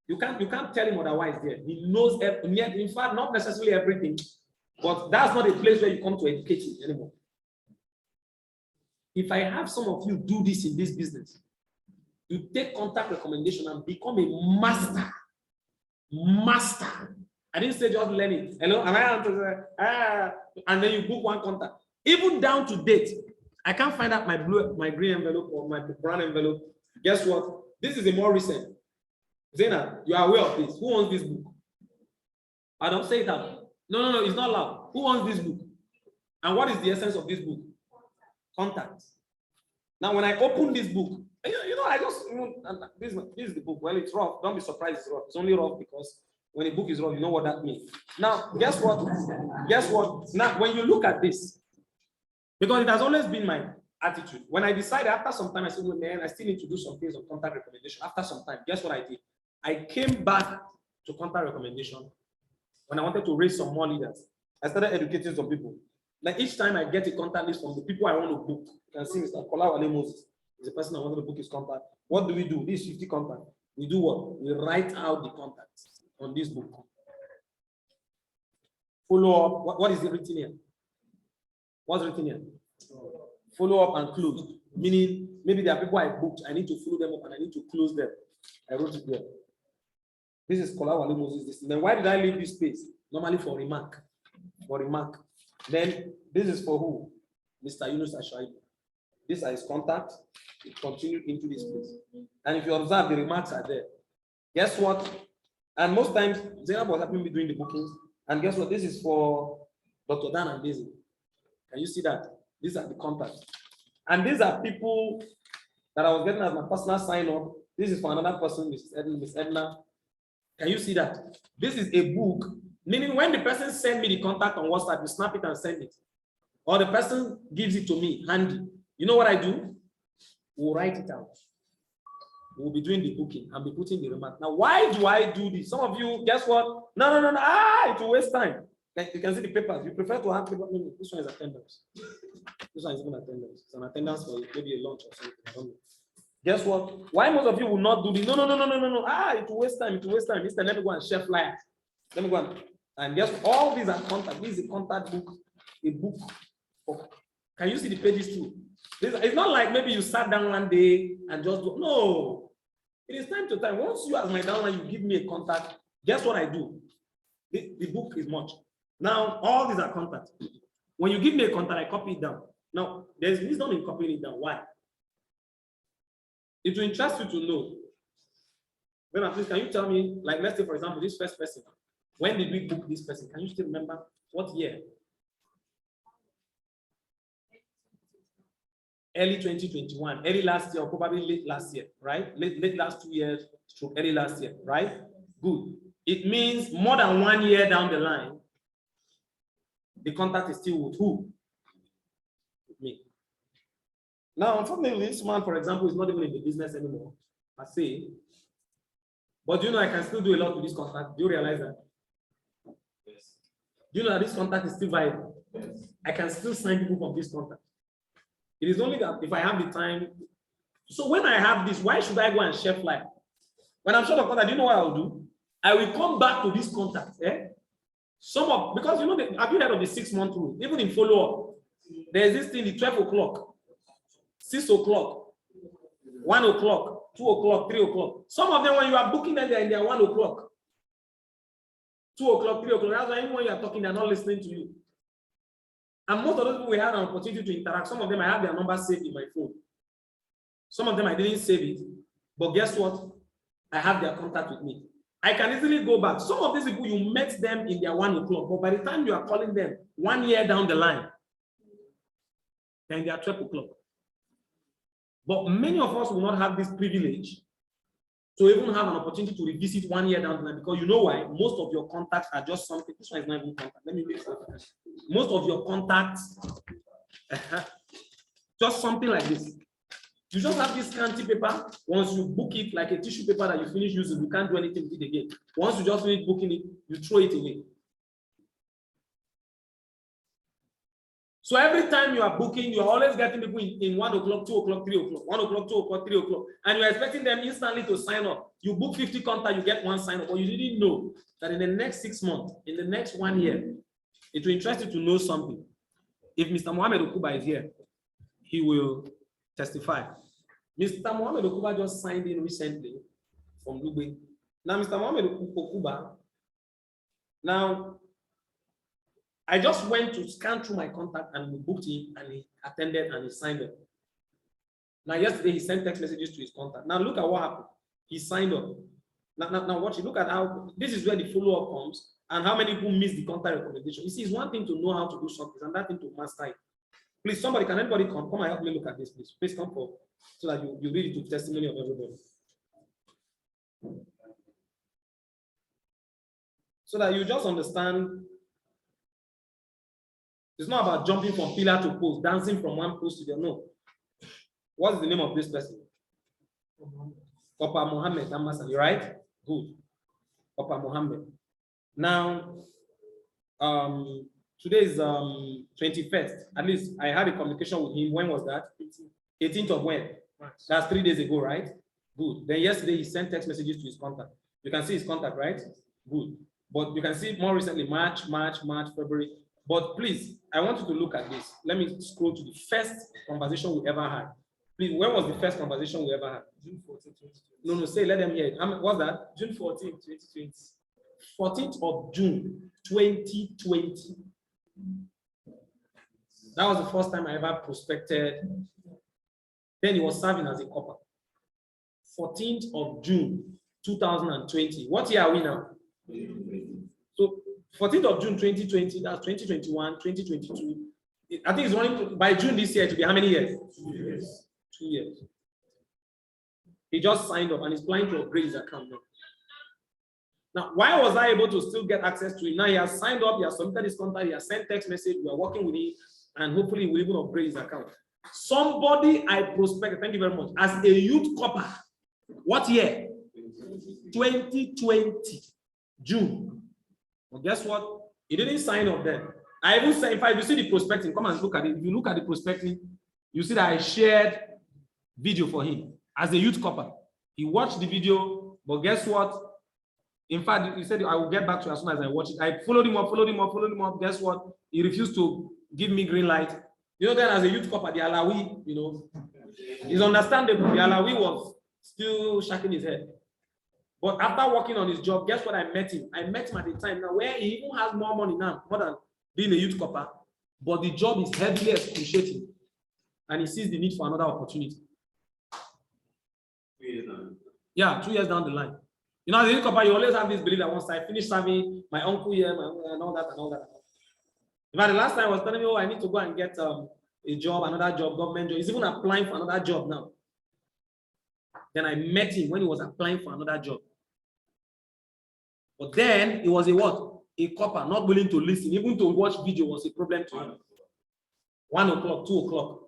you can't tell him otherwise there. He knows, in fact, not necessarily everything, but that's not a place where you come to educate him anymore. If I have some of you do this in this business, you take contact recommendation and become a master. Master. I didn't say just learn it. Hello, am I and then you book one contact. Even down to date, I can't find out my green envelope or my brown envelope. Guess what? This is a more recent. Zena, you are aware of this. Who owns this book? I don't say it out. No, it's not loud. Who owns this book? And what is the essence of this book? Contact. Now, when I open this book, I just, this is the book. Well, it's rough. Don't be surprised it's rough. It's only rough because when a book is rough, you know what that means. Now, guess what? Now, when you look at this, because it has always been my attitude. When I decided after some time, I said, well, man, I still need to do some things on contact recommendation. After some time, guess what I did? I came back to contact recommendation when I wanted to raise some more leaders. I started educating some people. Like each time I get a contact list from the people I want to book, you can see Mr. Kolawale Moses is the person I wanted to book his contact. What do? This 50 contact. We do what? We write out the contacts on this book. Follow up. What is it written here? What's written here? Follow up and close. Meaning, maybe there are people I booked. I need to follow them up and I need to close them. I wrote it there. This is Kolawale Moses. Then why did I leave this space? Normally for remark. Then this is for who? Mr. Yunus Ashaibu. These are his contacts. It continued into this place. And if you observe, the remarks are there. Guess what? And most times, Zainab was helping me doing the bookings. And guess what? This is for Dr. Dan and Daisy. Can you see that? These are the contacts. And these are people that I was getting as my personal sign up. This is for another person, Miss Edna. Can you see that? This is a book, meaning when the person sends me the contact on WhatsApp, you snap it and send it. Or the person gives it to me handy. You know what I do? We'll write it out. We'll be doing the booking and be putting the remark. Now, why do I do this? Some of you, guess what? No. It will waste time. Like you can see the papers. You prefer to have paper. No, this one is attendance. This one is even attendance. It's an attendance for maybe a lunch or something. I don't know. Guess what? Why most of you will not do this? No. It will waste time. It will waste time. Instead, let me go and share flyers. Let me go and guess what? All these are contact. This is a contact book. A book. Can you see the pages too? It's not like maybe you sat down one day and just do. No. It is time to time. Once you as my downline, you give me a contact. Guess what I do? The book is much. Now, all these are contacts. When you give me a contact, I copy it down. Now, there's wisdom in copying it down. Why? It will interest you to know. Then at least, can you tell me, like, let's say, for example, this first person, when did we book this person? Can you still remember what year? Early 2021, early last year, or probably late last year, right? Late last 2 years to early last year, right? Good. It means more than 1 year down the line, the contact is still with who? With me. Now, unfortunately, this man, for example, is not even in the business anymore, I say. But you know, I can still do a lot with this contact. Do you realize that? Yes. Do you know that this contact is still viable? Yes. I can still sign people from this contact. It is only that if I have the time. So when I have this, why should I go and share fly? When I'm short of contact, do you know what I'll do? I will come back to this contact. Because you know, have you heard of the 6-month rule? Even in follow-up, there's this thing, the 12 o'clock, 6 o'clock, 1 o'clock, 2 o'clock, 3 o'clock. Some of them, when you are booking them, they're in their 1 o'clock, 2 o'clock, 3 o'clock. That's why even when you are talking, they're not listening to you. And most of those people we had an opportunity to interact. Some of them I have their number saved in my phone. Some of them I didn't save it. But guess what? I have their contact with me. I can easily go back. Some of these people, you met them in their 1 o'clock. But by the time you are calling them 1 year down the line, then they are 12 o'clock. But many of us will not have this privilege to even have an opportunity to revisit 1 year down the line, because you know why? Most of your contacts are just something. This one is not even contact. Let me make sure. Most of your contacts, just something like this. You just have this scanty paper. Once you book it, like a tissue paper that you finish using, you can't do anything with it again. Once you just finish booking it, you throw it away. So every time you are booking, you are always getting people in 1 o'clock, 2 o'clock, 3 o'clock, 1 o'clock, 2 o'clock, 3 o'clock, and you're expecting them instantly to sign up. You book 50 contacts, you get 1 sign up, but you didn't know that in the next 6 months, in the next 1 year, it will interest you to know something. If Mr. Mohammed Okuba is here, he will testify. Mr. Mohammed Okuba just signed in recently from Lugbe. Now, Mr. Mohammed Okuba, now, I just went to scan through my contact and we booked him and he attended and he signed up. Now, yesterday he sent text messages to his contact. Now, look at what happened. He signed up. Now watch it. Look at how, this is where the follow-up comes and how many people miss the contact recommendation. You see, it's one thing to know how to do something and that thing to master it. Please, somebody, can anybody come? Come and help me look at this, please. Please come forward so that you read it to testimony of everybody. So that you just understand. It's not about jumping from pillar to post, dancing from one post to the other. No. What is the name of this person? Papa Mohammed Amasan, you right? Good. Papa Mohammed. Now, today is 21st. At least I had a communication with him. When was that? 18th of when? That's 3 days ago, right? Good. Then yesterday he sent text messages to his contact. You can see his contact, right? Good. But you can see more recently, March, February. But please, I want you to look at this. Let me scroll to the first conversation we ever had. Please, when was the first conversation we ever had? June 14, 2020. No, say, let them hear it. What's that? June 14, 2020. 14th of June, 2020. That was the first time I ever prospected. Then he was serving as a copper. 14th of June, 2020. What year are we now? So 14th of June 2020, that's 2021, 2022. I think it's running by June this year to be how many years? 2 years. 2 years. He just signed up and he's planning to upgrade his account now. Now, why was I able to still get access to it? Now he has signed up, he has submitted his contact, he has sent text message, we are working with him, and hopefully he will even upgrade his account. Somebody I prospected, thank you very much, as a youth corper. What year? 2020, June. Well, guess what? He didn't sign up then. I even said, if you see the prospecting, come and look at it. If you look at the prospecting, you see that I shared video for him as a youth corper. He watched the video, but guess what? In fact, he said, I will get back to you as soon as I watch it. I followed him up. Guess what? He refused to give me green light. You know, then as a youth corper, the Alawi, you know, it's understandable. The Alawi was still shaking his head. But after working on his job, guess what? I met him. I met him at the time now where he even has more money now, more than being a youth corper. But the job is heavily excruciating. And he sees the need for another opportunity. 2 years down. Yeah, 2 years down the line. You know, as a youth corper, you always have this belief that once I finish serving my uncle here, and all that and all that. In fact, the last time I was telling me, oh, I need to go and get a job, another job, government job. He's even applying for another job now. Then I met him when he was applying for another job. But then he was a what? A corper, not willing to listen. Even to watch video was a problem to him. 1 o'clock, 2 o'clock.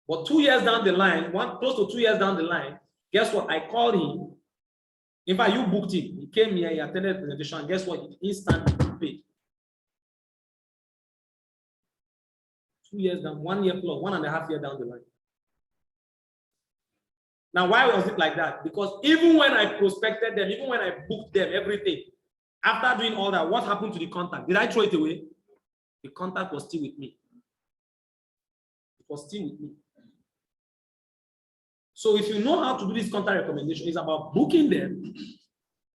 But 2 years down the line, close to 2 years down the line, guess what? I called him. In fact, you booked him. He came here, he attended the presentation, and guess what? He instantly paid. 2 years down, 1 year plus, 1.5 years down the line. Now, why was it like that? Because even when I prospected them, even when I booked them, everything, after doing all that, what happened to the contact? Did I throw it away? The contact was still with me. It was still with me. So if you know how to do this contact recommendation, it's about booking them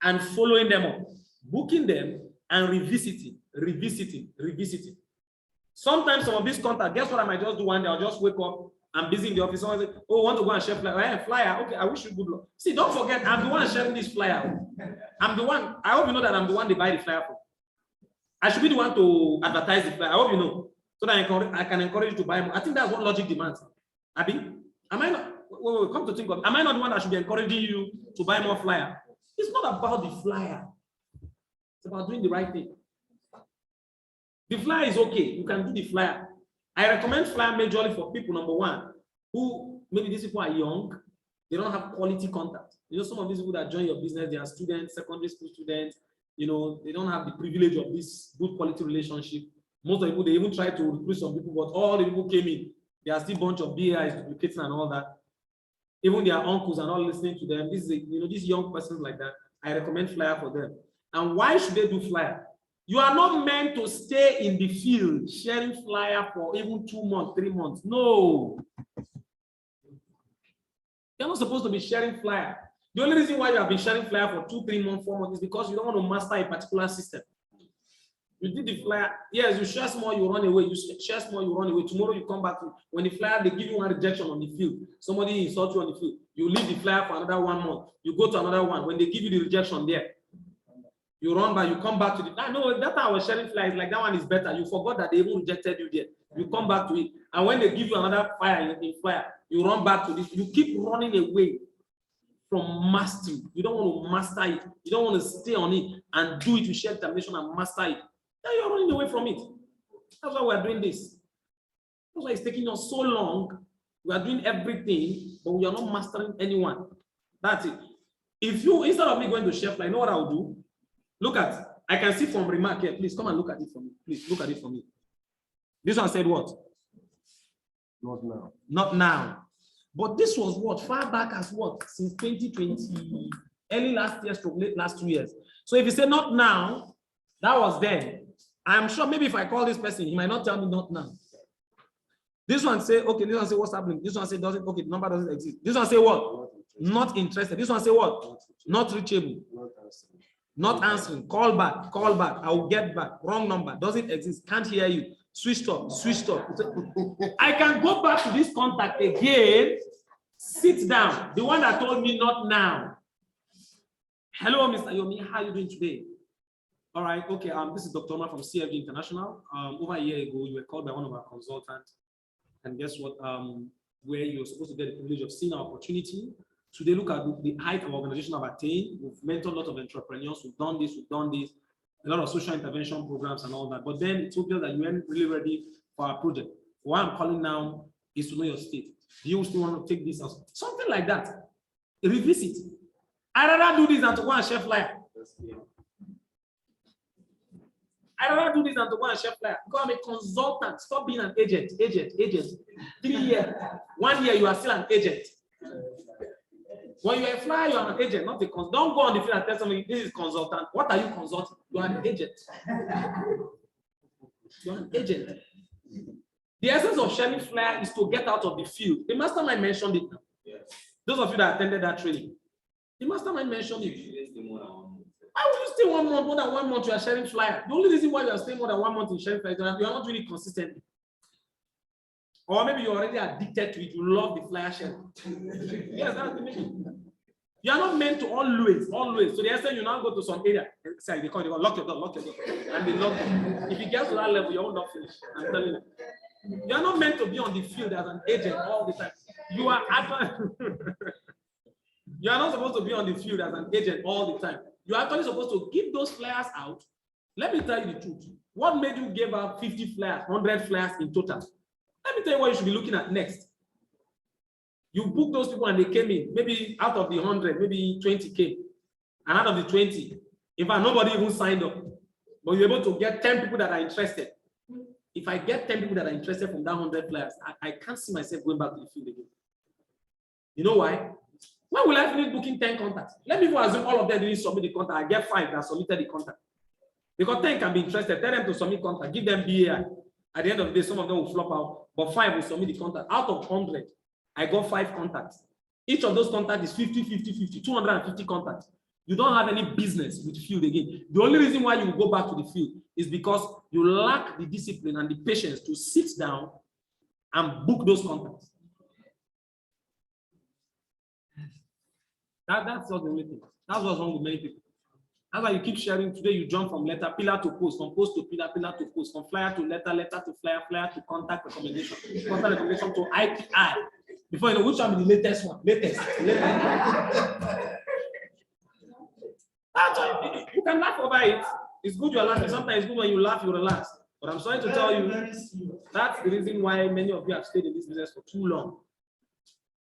and following them up. Booking them and revisiting. Sometimes some of these contacts, guess what I might just do one day? I'll just wake up, I'm busy in the office. Someone say, oh, want to go and share flyer? Flyer, okay, I wish you good luck. See, don't forget, I'm the one sharing this flyer. I'm the one, I hope you know that I'm the one they buy the flyer for. I should be the one to advertise the flyer. I hope you know. So that I can encourage you to buy more. I think that's what logic demands. Abi, am I not? Wait, come to think of it. Am I not the one that should be encouraging you to buy more flyer? It's not about the flyer. It's about doing the right thing. The flyer is okay. You can do the flyer. I recommend flyer majorly for people, number one, who maybe these people are young, they don't have quality contact. You know, some of these people that join your business, they are students, secondary school students, you know, they don't have the privilege of this good quality relationship. Most of the people, they even try to recruit some people, but all the people came in. They are still a bunch of BIs duplicating and all that. Even their uncles are not listening to them. This is, you know, these young persons like that. I recommend flyer for them. And why should they do flyer? You are not meant to stay in the field sharing flyer for even 2 months, 3 months. No. You're not supposed to be sharing flyer. The only reason why you have been sharing flyer for 2, 3 months, 4 months is because you don't want to master a particular system. You did the flyer. Yes, you share small, you run away. You share small, you run away. Tomorrow you come back to when the flyer, they give you one rejection on the field. Somebody insults you on the field. You leave the flyer for another 1 month. You go to another one. When they give you the rejection there, you run by, you come back to the. No, that time I was sharing flyers, like that one is better. You forgot that they even rejected you there. You come back to it. And when they give you another fire in flyer, you run back to this. You keep running away from mastery. You don't want to master it. You don't want to stay on it and do it with sheer determination and master it. Now you're running away from it. That's why we're doing this. That's why it's taking us so long. We are doing everything, but we are not mastering anyone. That's it. If you, instead of me going to share flyer, you know what I'll do? Look at, I can see from remark here. Please come and look at it for me. Please look at it for me. This one said what? Not now. Not now. But this was what? Far back as what? Since 2020, early last year, late last 2 years. So if you say not now, that was then. I'm sure maybe if I call this person, he might not tell me not now. This one say, okay, this one say what's happening. This one say doesn't, okay, the number doesn't exist. This one say what? Not interested. This one say what? Not reachable. Not answering. Call back. Call back. I will get back. Wrong number. Doesn't exist. Can't hear you. Switched off. Switched off. I can go back to this contact again. Sit down. The one that told me not now. Hello, Mr. Yomi. How are you doing today? All right. Okay. This is Dr. Omar from CFG International. Over a year ago, you were called by one of our consultants, and guess what? Where you're supposed to get the privilege of seeing our opportunity Today, look at the height of organization I've attained. We've mentored a lot of entrepreneurs. We've done this, a lot of social intervention programs and all that. But then it's obvious that you aren't really ready for our project. What I'm calling now is to know your state. Do you still want to take this as something like that? Revisit. I'd rather do this than to go and share flyer. I'd rather do this than to go and share flyer. Because I'm a consultant. Stop being an agent. 3 years. 1 year, you are still an agent. When you're a flyer, you're an agent, not a consultant. Don't go on the field and tell somebody this is consultant. What are you consulting? You're an agent. You're an agent. The essence of sharing flyer is to get out of the field. The mastermind mentioned it now. Yes. Those of you that attended that training, the mastermind mentioned it. Why would you stay 1 month, more than 1 month, you are sharing flyer? The only reason why you are staying more than 1 month in sharing flyer is that you are not really consistent. Or maybe you're already addicted to it. You love the flyer sharing. Yes, that's the meaning. You are not meant to always. So the extent you now go to some area, say they call lock your door, and they lock it. If you get to that level, you will not finish. I'm telling you. You are not meant to be on the field as an agent all the time. You are you are not supposed to be on the field as an agent all the time. You are actually supposed to give those flyers out. Let me tell you the truth. What made you give out 50 flyers, 100 flyers in total? Let me tell you what you should be looking at next. You book those people and they came in. Maybe out of the 100, maybe 20 came. And out of the 20, in fact, nobody even signed up. But you're able to get 10 people that are interested. If I get 10 people that are interested from that 100 players, I can't see myself going back to the field again. You know why? When will I finish booking 10 contacts? Let me go assume all of them didn't submit the contact. I get 5 that submitted the contact. Because 10 can be interested. Tell them to submit contact. Give them BAI. At the end of the day, some of them will flop out. But 5 will submit the contact. Out of 100, I got 5 contacts. Each of those contacts is 50, 50, 50, 250 contacts. You don't have any business with field again. The only reason why you will go back to the field is because you lack the discipline and the patience to sit down and book those contacts. That's not the only thing. That's what's wrong with many people. That's why you keep sharing. Today you jump from letter, pillar to post, from post to pillar, pillar to post, from flyer to letter, letter to flyer, flyer to contact recommendation, contact recommendation to IPI. Before you know which one is the latest one. Latest. That's why you can laugh over it. It's good you're laughing. Sometimes it's good when you laugh, you relax. But I'm sorry to tell you, that's the reason why many of you have stayed in this business for too long.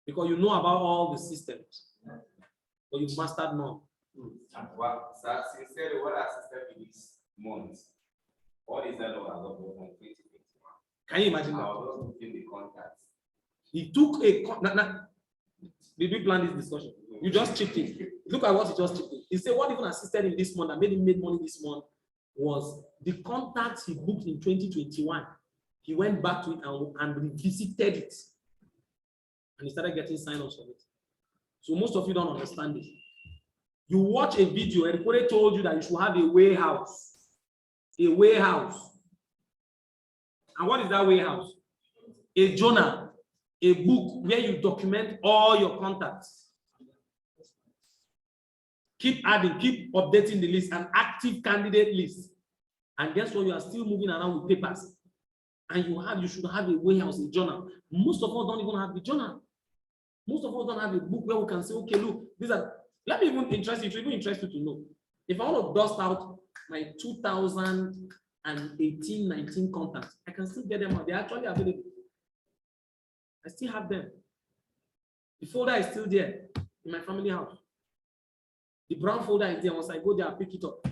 Because you know about all the systems, but you've mastered none. Well, sincerely, what our system in this month, all is that from 2021. Can you imagine that? I was looking the contacts. He took a did we plan this discussion? You just chipped in. Look at what he just chipped in. He said what even assisted him this month and made him make money this month was the contacts he booked in 2021. He went back to it and revisited it. And he started getting sign-ups of it. So most of you don't understand this. You watch a video, and Kore told you that you should have a warehouse. A warehouse. And what is that warehouse? A journal, a book where you document all your contacts. Keep adding, keep updating the list, an active candidate list. And guess what? You are still moving around with papers. And you should have a warehouse, a journal. Most of us don't even have the journal. Most of us don't have a book where we can say, okay, look, these are. Let me even interest you to know. If I want to dust out my 2018-19 contacts, I can still get them out. They're actually available. I still have them. The folder is still there in my family house. The brown folder is there. Once I go there, I pick it up.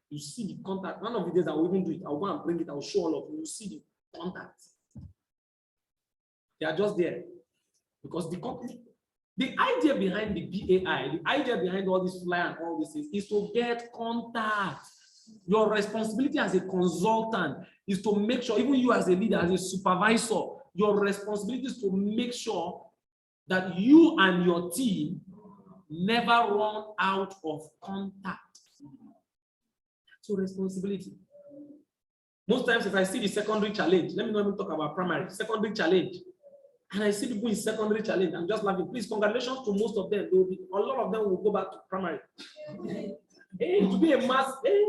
You see the contact. One of the days I will even do it. I'll go and bring it. I'll show all of you. You see the contacts. They are just there. Because the idea behind the BAI, the idea behind all this flyer and all this is to get contact. Your responsibility as a consultant is to make sure, even you as a leader, as a supervisor, your responsibility is to make sure that you and your team never run out of contact. That's your responsibility. Most times, if I see the secondary challenge, let me not even talk about primary, secondary challenge. And I see people in secondary challenge. I'm just laughing. Please, congratulations to most of them. A lot of them will go back to primary. Hey, to be a mass. Hey.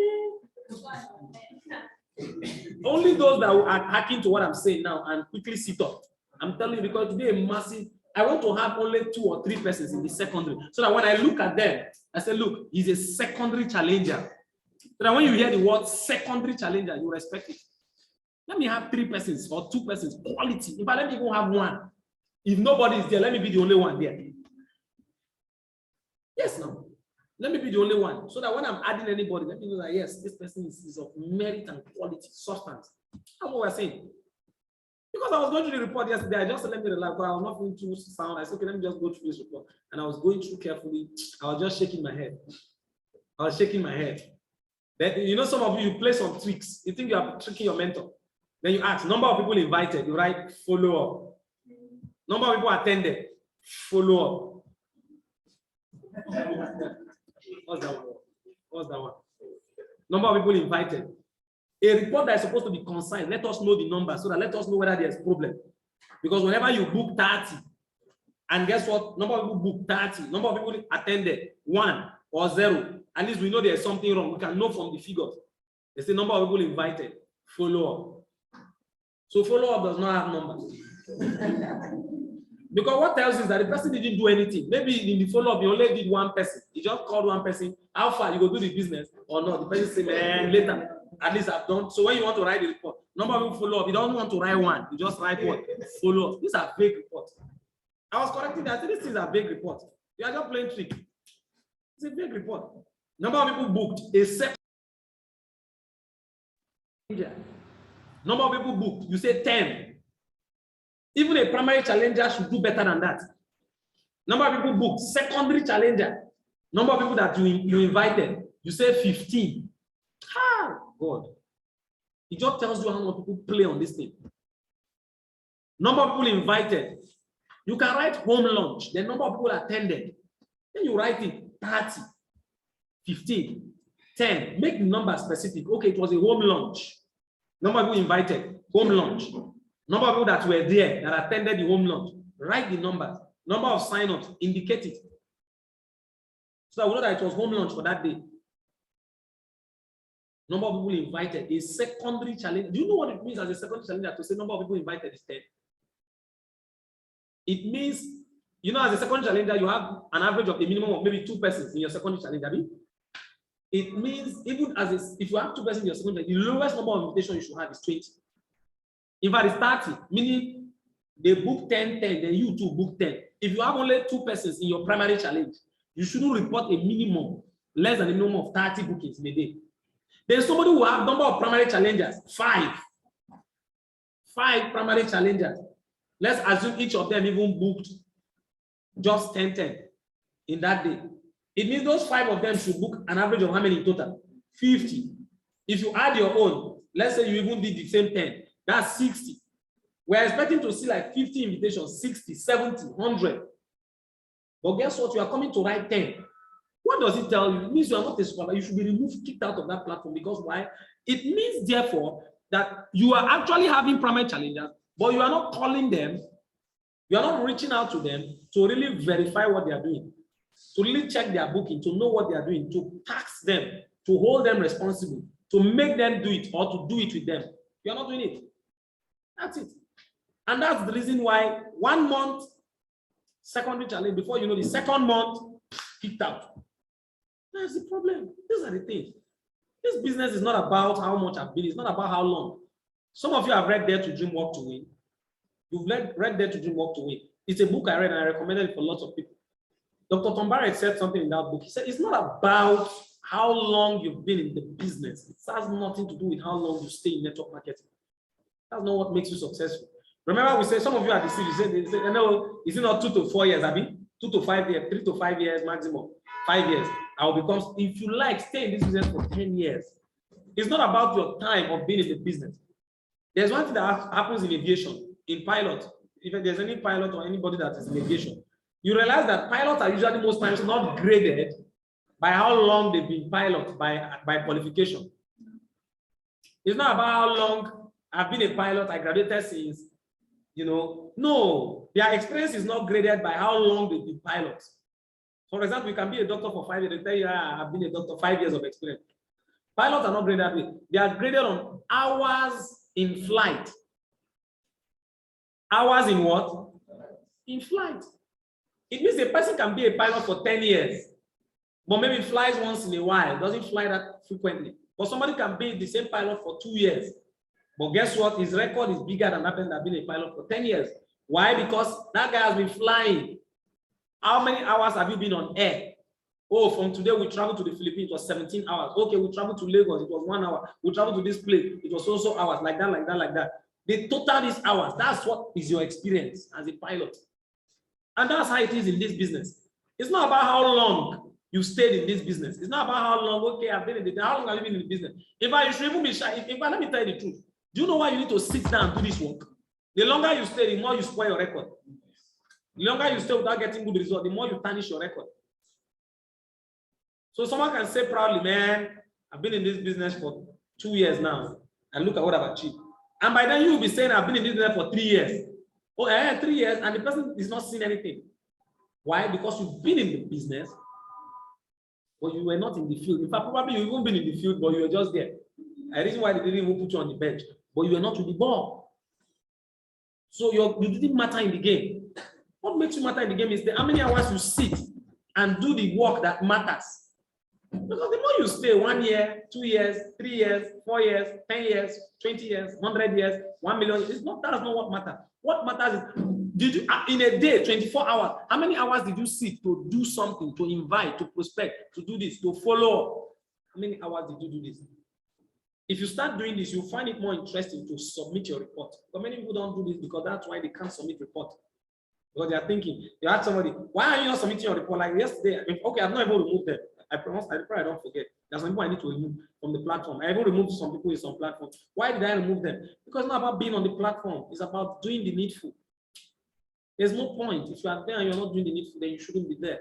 Only those that are hacking to what I'm saying now and quickly sit up. I'm telling you, because today a massive I want to have only 2 or 3 persons in the secondary, so that when I look at them, I say, look, he's a secondary challenger. So that when you hear the word secondary challenger, you respect it. Let me have 3 persons or 2 persons, quality. In fact, let me even have 1. If nobody is there, let me be the only one there. Yes, no. Let me be the only one. So that when I'm adding anybody, let me know that yes, this person is of merit and quality, substance. That's what we're saying. Because I was going through the report yesterday, I just said, let me relax, but I was not feeling too sound. I said, okay, let me just go through this report. And I was going through carefully. I was just shaking my head. I was shaking my head. Then, you know, some of you play some tricks. You think you are tricking your mentor. Then you ask, number of people invited, you write follow up. Number of people attended, follow up. What's that one? What's that one? Number of people invited. A report that is supposed to be concise, let us know the number so that let us know whether there's a problem. Because whenever you book 30, and guess what? Number of people book 30, number of people attended 1 or 0. At least we know there's something wrong. We can know from the figures. They say number of people invited, follow up. So follow up does not have numbers. Because what tells you is that the person didn't do anything. Maybe in the follow up, you only did 1 person. You just called 1 person. How far you go do the business or not? The person say, man, later. At least I've done. So when you want to write the report, number of people follow up. You don't want to write 1. You just write what? Follow up. These are vague reports. I was correcting that. These things are vague reports. You are just playing trick. It's a vague report. Number of people booked a second. Number of people booked. You say 10. Even a primary challenger should do better than that. Number of people booked. Secondary challenger. Number of people that you invited. You say 15. Ah, God. It just tells you how many people play on this thing. Number of people invited. You can write home lunch. The number of people attended. Then you write it 30, 15, 10. Make the number specific. Okay, it was a home lunch. Number of people invited. Home lunch. Number of people that were there that attended the home lunch. Write the numbers. Number of sign-ups. Indicate it. So that we know that it was home lunch for that day. Number of people invited. A secondary challenge. Do you know what it means as a secondary challenger to say number of people invited is 10? It means, you know, as a secondary challenger, you have an average of a minimum of maybe 2 persons in your secondary challenger. It means even as if you have 2 persons in your secondary, the lowest number of invitations you should have is 20. In fact, it's 30, meaning they book 10, then you too book 10. If you have only 2 persons in your primary challenge, you shouldn't report a minimum, less than a minimum of 30 bookings in a day. Then somebody will have number of primary challengers, 5. 5 primary challengers. Let's assume each of them even booked just 10 in that day. It means those 5 of them should book an average of how many in total? 50. If you add your own, let's say you even did the same 10, that's 60. We're expecting to see like 50 invitations, 60, 70, 100. But guess what? You are coming to write 10. What does it tell you? It means you are not a supervisor. You should be removed, kicked out of that platform. Because why? It means, therefore, that you are actually having primary challengers, but you are not calling them, you are not reaching out to them to really verify what they are doing, to really check their booking, to know what they are doing, to tax them, to hold them responsible, to make them do it or to do it with them. You are not doing it. That's it. And that's the reason why 1 month secondary challenge, before you know the second month, kicked out. That's the problem. These are the things. This business is not about how much I've been, it's not about how long. Some of you have read Dare to Dream, Work to Win. You've read Dare to Dream, Work to Win. It's a book I read and I recommended it for lots of people. Dr. Tom Barrett said something in that book. He said, it's not about how long you've been in the business. It has nothing to do with how long you stay in network marketing. That's not what makes you successful. Remember, we say some of you are deceived. They say, no, is it not 2 to 4 years, Abby? 2 to 5 years, 3 to 5 years maximum, 5 years. I will become, if you like, stay in this business for 10 years. It's not about your time of being in the business. There's one thing that happens in aviation, in pilot. If there's any pilot or anybody that is in aviation, you realize that pilots are usually most times not graded by how long they've been pilot by qualification. It's not about how long I've been a pilot, I graduated since, no, their experience is not graded by how long they've been pilots. For example, you can be a doctor for 5 years, they tell you, I've been a doctor, 5 years of experience. Pilots are not graded that way. They are graded on hours in flight. Hours in what? in flight. It means a person can be a pilot for 10 years, but maybe flies once in a while, doesn't fly that frequently. But somebody can be the same pilot for 2 years. But guess what? His record is bigger than that person that has been a pilot for 10 years. Why? Because that guy has been flying. How many hours have you been on air? Oh, from today we traveled to the Philippines, it was 17 hours. Okay, we traveled to Lagos, it was 1 hour. We traveled to this place, it was also hours, like that, like that, like that. They total these hours. That's what is your experience as a pilot. And that's how it is in this business. It's not about how long you stayed in this business. It's not about how long, okay, I've been in the, how long have you been in the business? If I should even be shy, let me tell you the truth. Do you know why you need to sit down and do this work? The longer you stay, the more you spoil your record. The longer you stay without getting good results, the more you tarnish your record. So someone can say proudly, man, I've been in this business for 2 years now, and look at what I've achieved. And by then you will be saying, I've been in this business for 3 years. Oh, 3 years, and the person is not seeing anything. Why? Because you've been in the business, but you were not in the field. In fact, probably you've even been in the field, but you were just there. A reason why they didn't even put you on the bench, but you were not with the ball. So you didn't matter in the game. What makes you matter in the game is how many hours you sit and do the work that matters. Because the more you stay 1 year, 2 years, 3 years, 4 years, 10 years, 20 years, 100 years, 1 million, that's not what matters. What matters is, did you, in a day, 24 hours, how many hours did you sit to do something, to invite, to prospect, to do this, to follow up? How many hours did you do this? If you start doing this, you'll find it more interesting to submit your report. But many people don't do this because that's why they can't submit report. Because they are thinking, you ask somebody, why are you not submitting your report? Like yesterday, okay, I've not even removed them. I promise, I pray I don't forget. There's some people I need to remove from the platform. I even removed some people in some platform. Why did I remove them? Because it's not about being on the platform. It's about doing the needful. There's no point. If you are there and you're not doing the needful, then you shouldn't be there.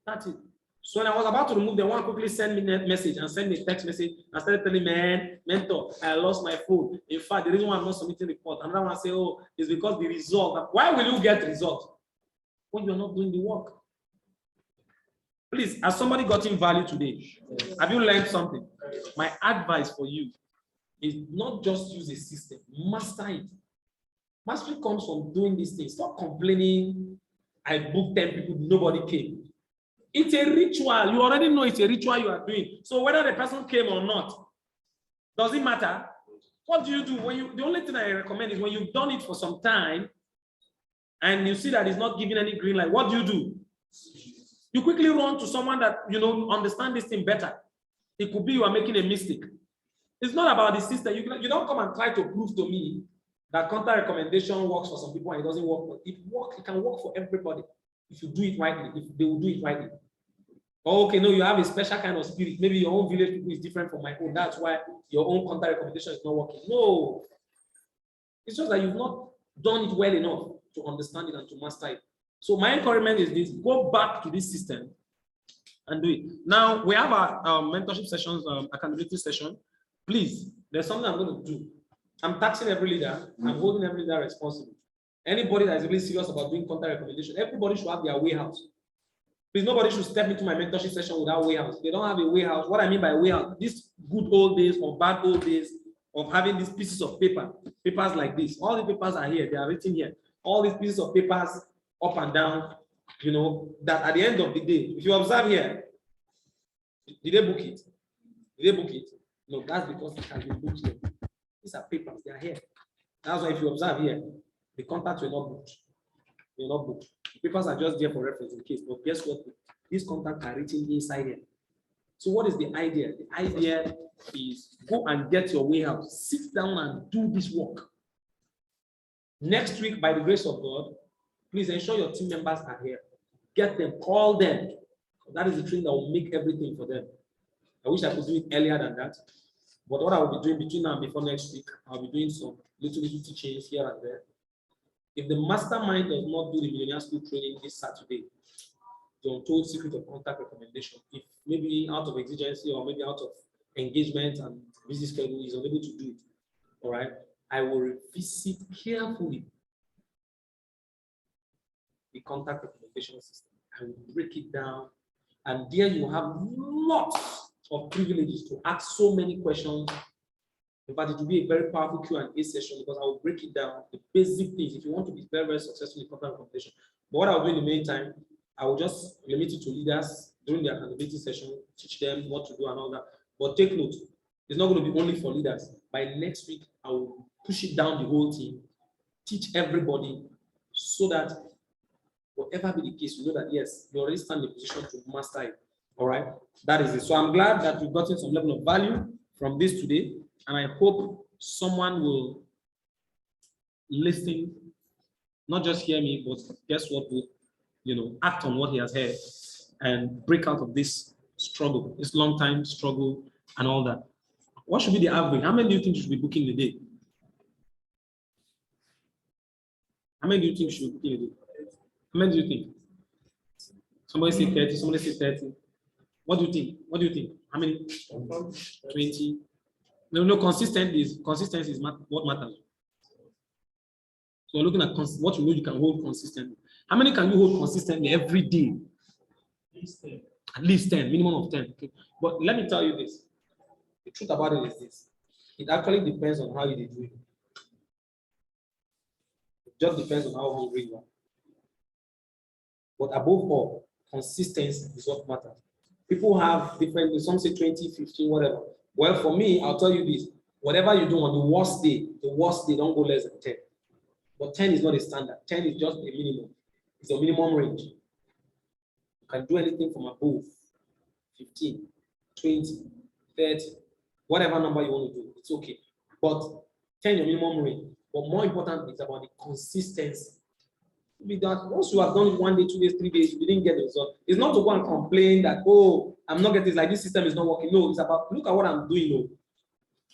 That's it. So when I was about to remove them, one quickly sent me a message and sent me a text message and started telling me, man, mentor, I lost my phone. In fact, the reason why I'm not submitting the report, another one say, oh, it's because the result. Why will you get results when you're not doing the work? Please, has somebody gotten value today? Yes. Have you learned something? My advice for you is not just use a system, master it. Mastery comes from doing these things. Stop complaining. I booked 10 people, nobody came. It's a ritual. You already know it's a ritual you are doing. So whether the person came or not, does it matter? What do you do when you? The only thing I recommend is when you've done it for some time, and you see that it's not giving any green light. What do? You quickly run to someone that understand this thing better. It could be you are making a mistake. It's not about the system. You don't come and try to prove to me that contact recommendation works for some people and it doesn't work. It can work for everybody if you do it rightly. If they will do it rightly. Oh, okay, no, you have a special kind of spirit. Maybe your own village people is different from my own. That's why your own contact recommendation is not working. No, it's just that you've not done it well enough to understand it and to master it. So my encouragement is this: go back to this system and do it. Now we have our mentorship sessions, accountability session. Please, there's something I'm going to do. I'm taxing every leader. I'm holding every leader responsible. Anybody that is really serious about doing contact recommendation, everybody should have their way house. Please, nobody should step into my mentorship session without way house. They don't have a way house. What I mean by way house, these good old days or bad old days of having these pieces of papers like this. All the papers are here. They are written here. All these pieces of papers up and down, that at the end of the day, if you observe here, did they book it? Did they book it? No, that's because it has been booked here. These are papers, they are here. That's why if you observe here, the contacts were not booked. They were not booked. The papers are just there for reference in case. But guess what? These contacts are written inside here. So what is the idea? The idea is go and get your way out. Sit down and do this work. Next week, by the grace of God, please ensure your team members are here. Get them, call them. That is the thing that will make everything for them. I wish I could do it earlier than that. But what I will be doing between now and before next week, I'll be doing some little teachings here and there. If the mastermind does not do the Millionaire School training this Saturday, the untold secret of contact recommendation, if maybe out of exigency or maybe out of engagement and busy schedule is unable to do it, all right, I will revisit carefully the contact recommendation system. I will break it down, and there you have lots of privileges to ask so many questions In fact, it will be a very powerful Q&A session because I will break it down, the basic things, if you want to be very, very successful in content recommendation. But what I'll do in the meantime, I will just limit it to leaders during the accountability session, teach them what to do and all that. But take note, it's not going to be only for leaders. By next week, I will push it down the whole team, teach everybody so that whatever be the case, you know that yes, you already stand in a position to master it. All right, that is it. So I'm glad that you've gotten some level of value from this today, and I hope someone will listen, not just hear me, but guess what, will act on what he has heard and break out of this struggle, this long time struggle and all that. What should be the average? How many do you think you should be booking a day? How many do you think you should be booking a day? How many do you think? Somebody say 30, somebody say 30. What do you think? What do you think? How many? 20. No, consistency is what matters. So we're looking at what you know you can hold consistently. How many can you hold consistently every day? At least 10, minimum of 10. Okay. But let me tell you this. The truth about it is this. It actually depends on how you do it. It just depends on how hungry you are. But above all, consistency is what matters. People have different, some say 20, 15, whatever. Well, for me, I'll tell you this. Whatever you do on the worst day, don't go less than 10. But 10 is not a standard. 10 is just a minimum. It's a minimum range. You can do anything from above 15, 20, 30, whatever number you want to do. It's okay. But 10 your minimum range. But more important is about the consistency. That once you have done it 1 day, 2 days, 3 days, you didn't get the result. It's not to go and complain that, oh, I'm not getting this, like this system is not working. No, it's about look at what I'm doing. No.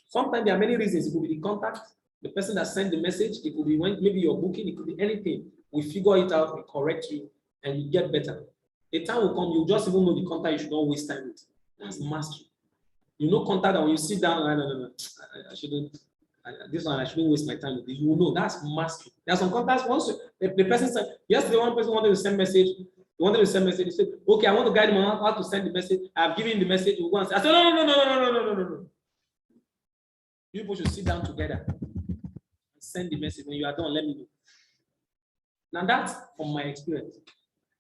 Sometimes there are many reasons. It could be the contact, the person that sent the message, it could be when maybe you're booking, it could be anything. We figure it out, we correct you, and you get better. A time will come, you just even know the contact you should not waste time with. That's mastery. You know contact that when you sit down, no, I shouldn't. This one I shouldn't waste my time with it. You will know that's mastery. There are some contacts. Once the person said yesterday, one person wanted to send message. He said, "Okay, I want to guide him on how to send the message. I've given him the message. We'll go and say, I said, no. You people should sit down together and send the message. When you are done, let me know." Now that's from my experience.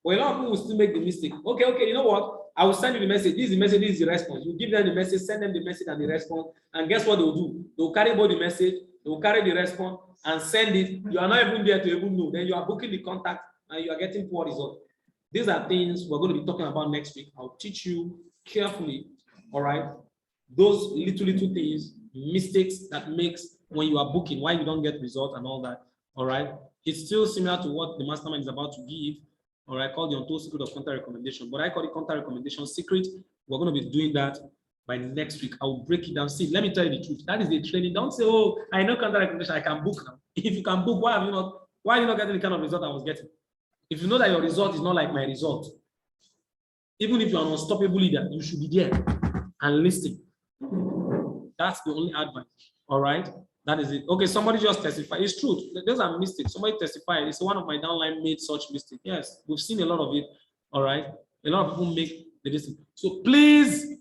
But a lot of people will still make the mistake. Okay, you know what? I will send you the message. This is the message, this is the response. You give them the message, send them the message and the response. And guess what they'll do? They'll carry both the message, they'll carry the response and send it. You are not even there to even know. Then you are booking the contact and you are getting poor results. These are things we're going to be talking about next week. I'll teach you carefully, all right? Those little things, mistakes that makes when you are booking, why you don't get results and all that, all right? It's still similar to what the mastermind is about to give. All right, called the untold secret of content recommendation, but I call it content recommendation secret. We're going to be doing that by next week. I will break it down. See, let me tell you the truth. That is the training. Don't say, "Oh, I know content recommendation. I can book now." If you can book, why are you not getting the kind of result I was getting? If you know that your result is not like my result, even if you're an unstoppable leader, you should be there and listen. That's the only advice. All right. That is it. Okay, somebody just testified. It's true. Those are mistakes. Somebody testified. It's one of my downline made such mistake. Yes, we've seen a lot of it. All right. A lot of people make the mistake. So please,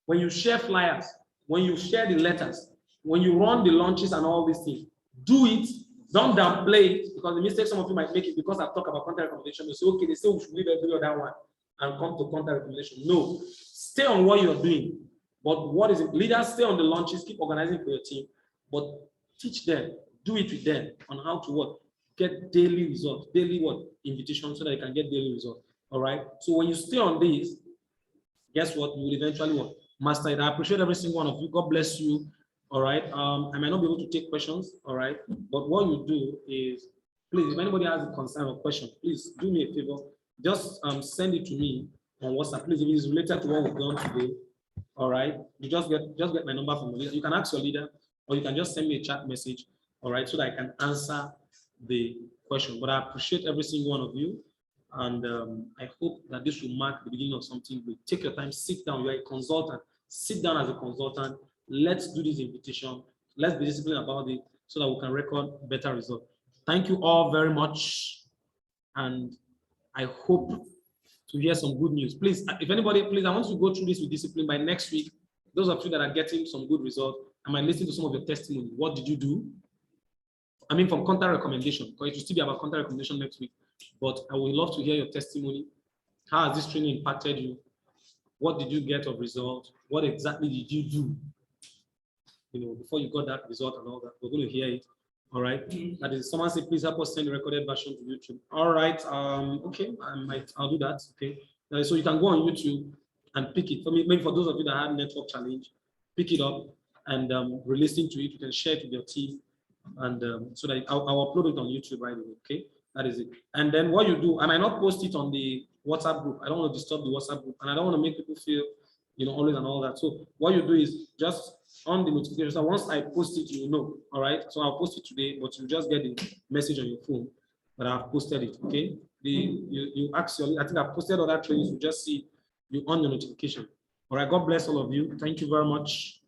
when you share flyers, when you share the letters, when you run the launches and all these things, do it. Don't downplay it, because the mistake some of you might make it because I've talked about content recommendation. You say, okay, they say we should leave every other one and come to content recommendation. No, stay on what you're doing. But what is it? Leaders, stay on the launches, keep organizing for your team. But teach them, do it with them on how to what? Get daily results, daily what? Invitations, so that you can get daily results. All right. So when you stay on this, guess what? You will eventually what? Master it. I appreciate every single one of you. God bless you. All right. I might not be able to take questions. All right. But what you do is, please, if anybody has a concern or question, please do me a favor. Just send it to me on WhatsApp. Please, if it is related to what we've done today. All right. You just get my number from the leader. You can ask your leader, or you can just send me a chat message, all right, so that I can answer the question. But I appreciate every single one of you, and I hope that this will mark the beginning of something good. Take your time, sit down. You are a consultant. Sit down as a consultant. Let's do this invitation. Let's be disciplined about it so that we can record better results. Thank you all very much, and I hope to hear some good news. Please, if anybody, please, I want you to go through this with discipline by next week. Those of you that are getting some good results, I might listen to some of your testimony. What did you do? I mean, from contact recommendation, because it will still be about contact recommendation next week. But I would love to hear your testimony. How has this training impacted you? What did you get of result? What exactly did you do? Before you got that result and all that. We're going to hear it. All right. That is, someone say, please help us send the recorded version to YouTube. All right. Okay. I'll do that. Okay. So you can go on YouTube and pick it. Maybe for those of you that have network challenge, pick it up and re-listen to it. You can share it with your team, and so that I'll upload it on YouTube right away. Okay. That is it. And then what you do, I might not post it on the WhatsApp group. I don't want to disturb the WhatsApp group, and I don't want to make people feel, always and all that. So what you do is just on the notification. So once I post it, you know. All right. So I'll post it today, but you just get the message on your phone that I've posted it. Okay. You ask your, I think I've posted other trainings. You just see you on the notification. All right. God bless all of you. Thank you very much.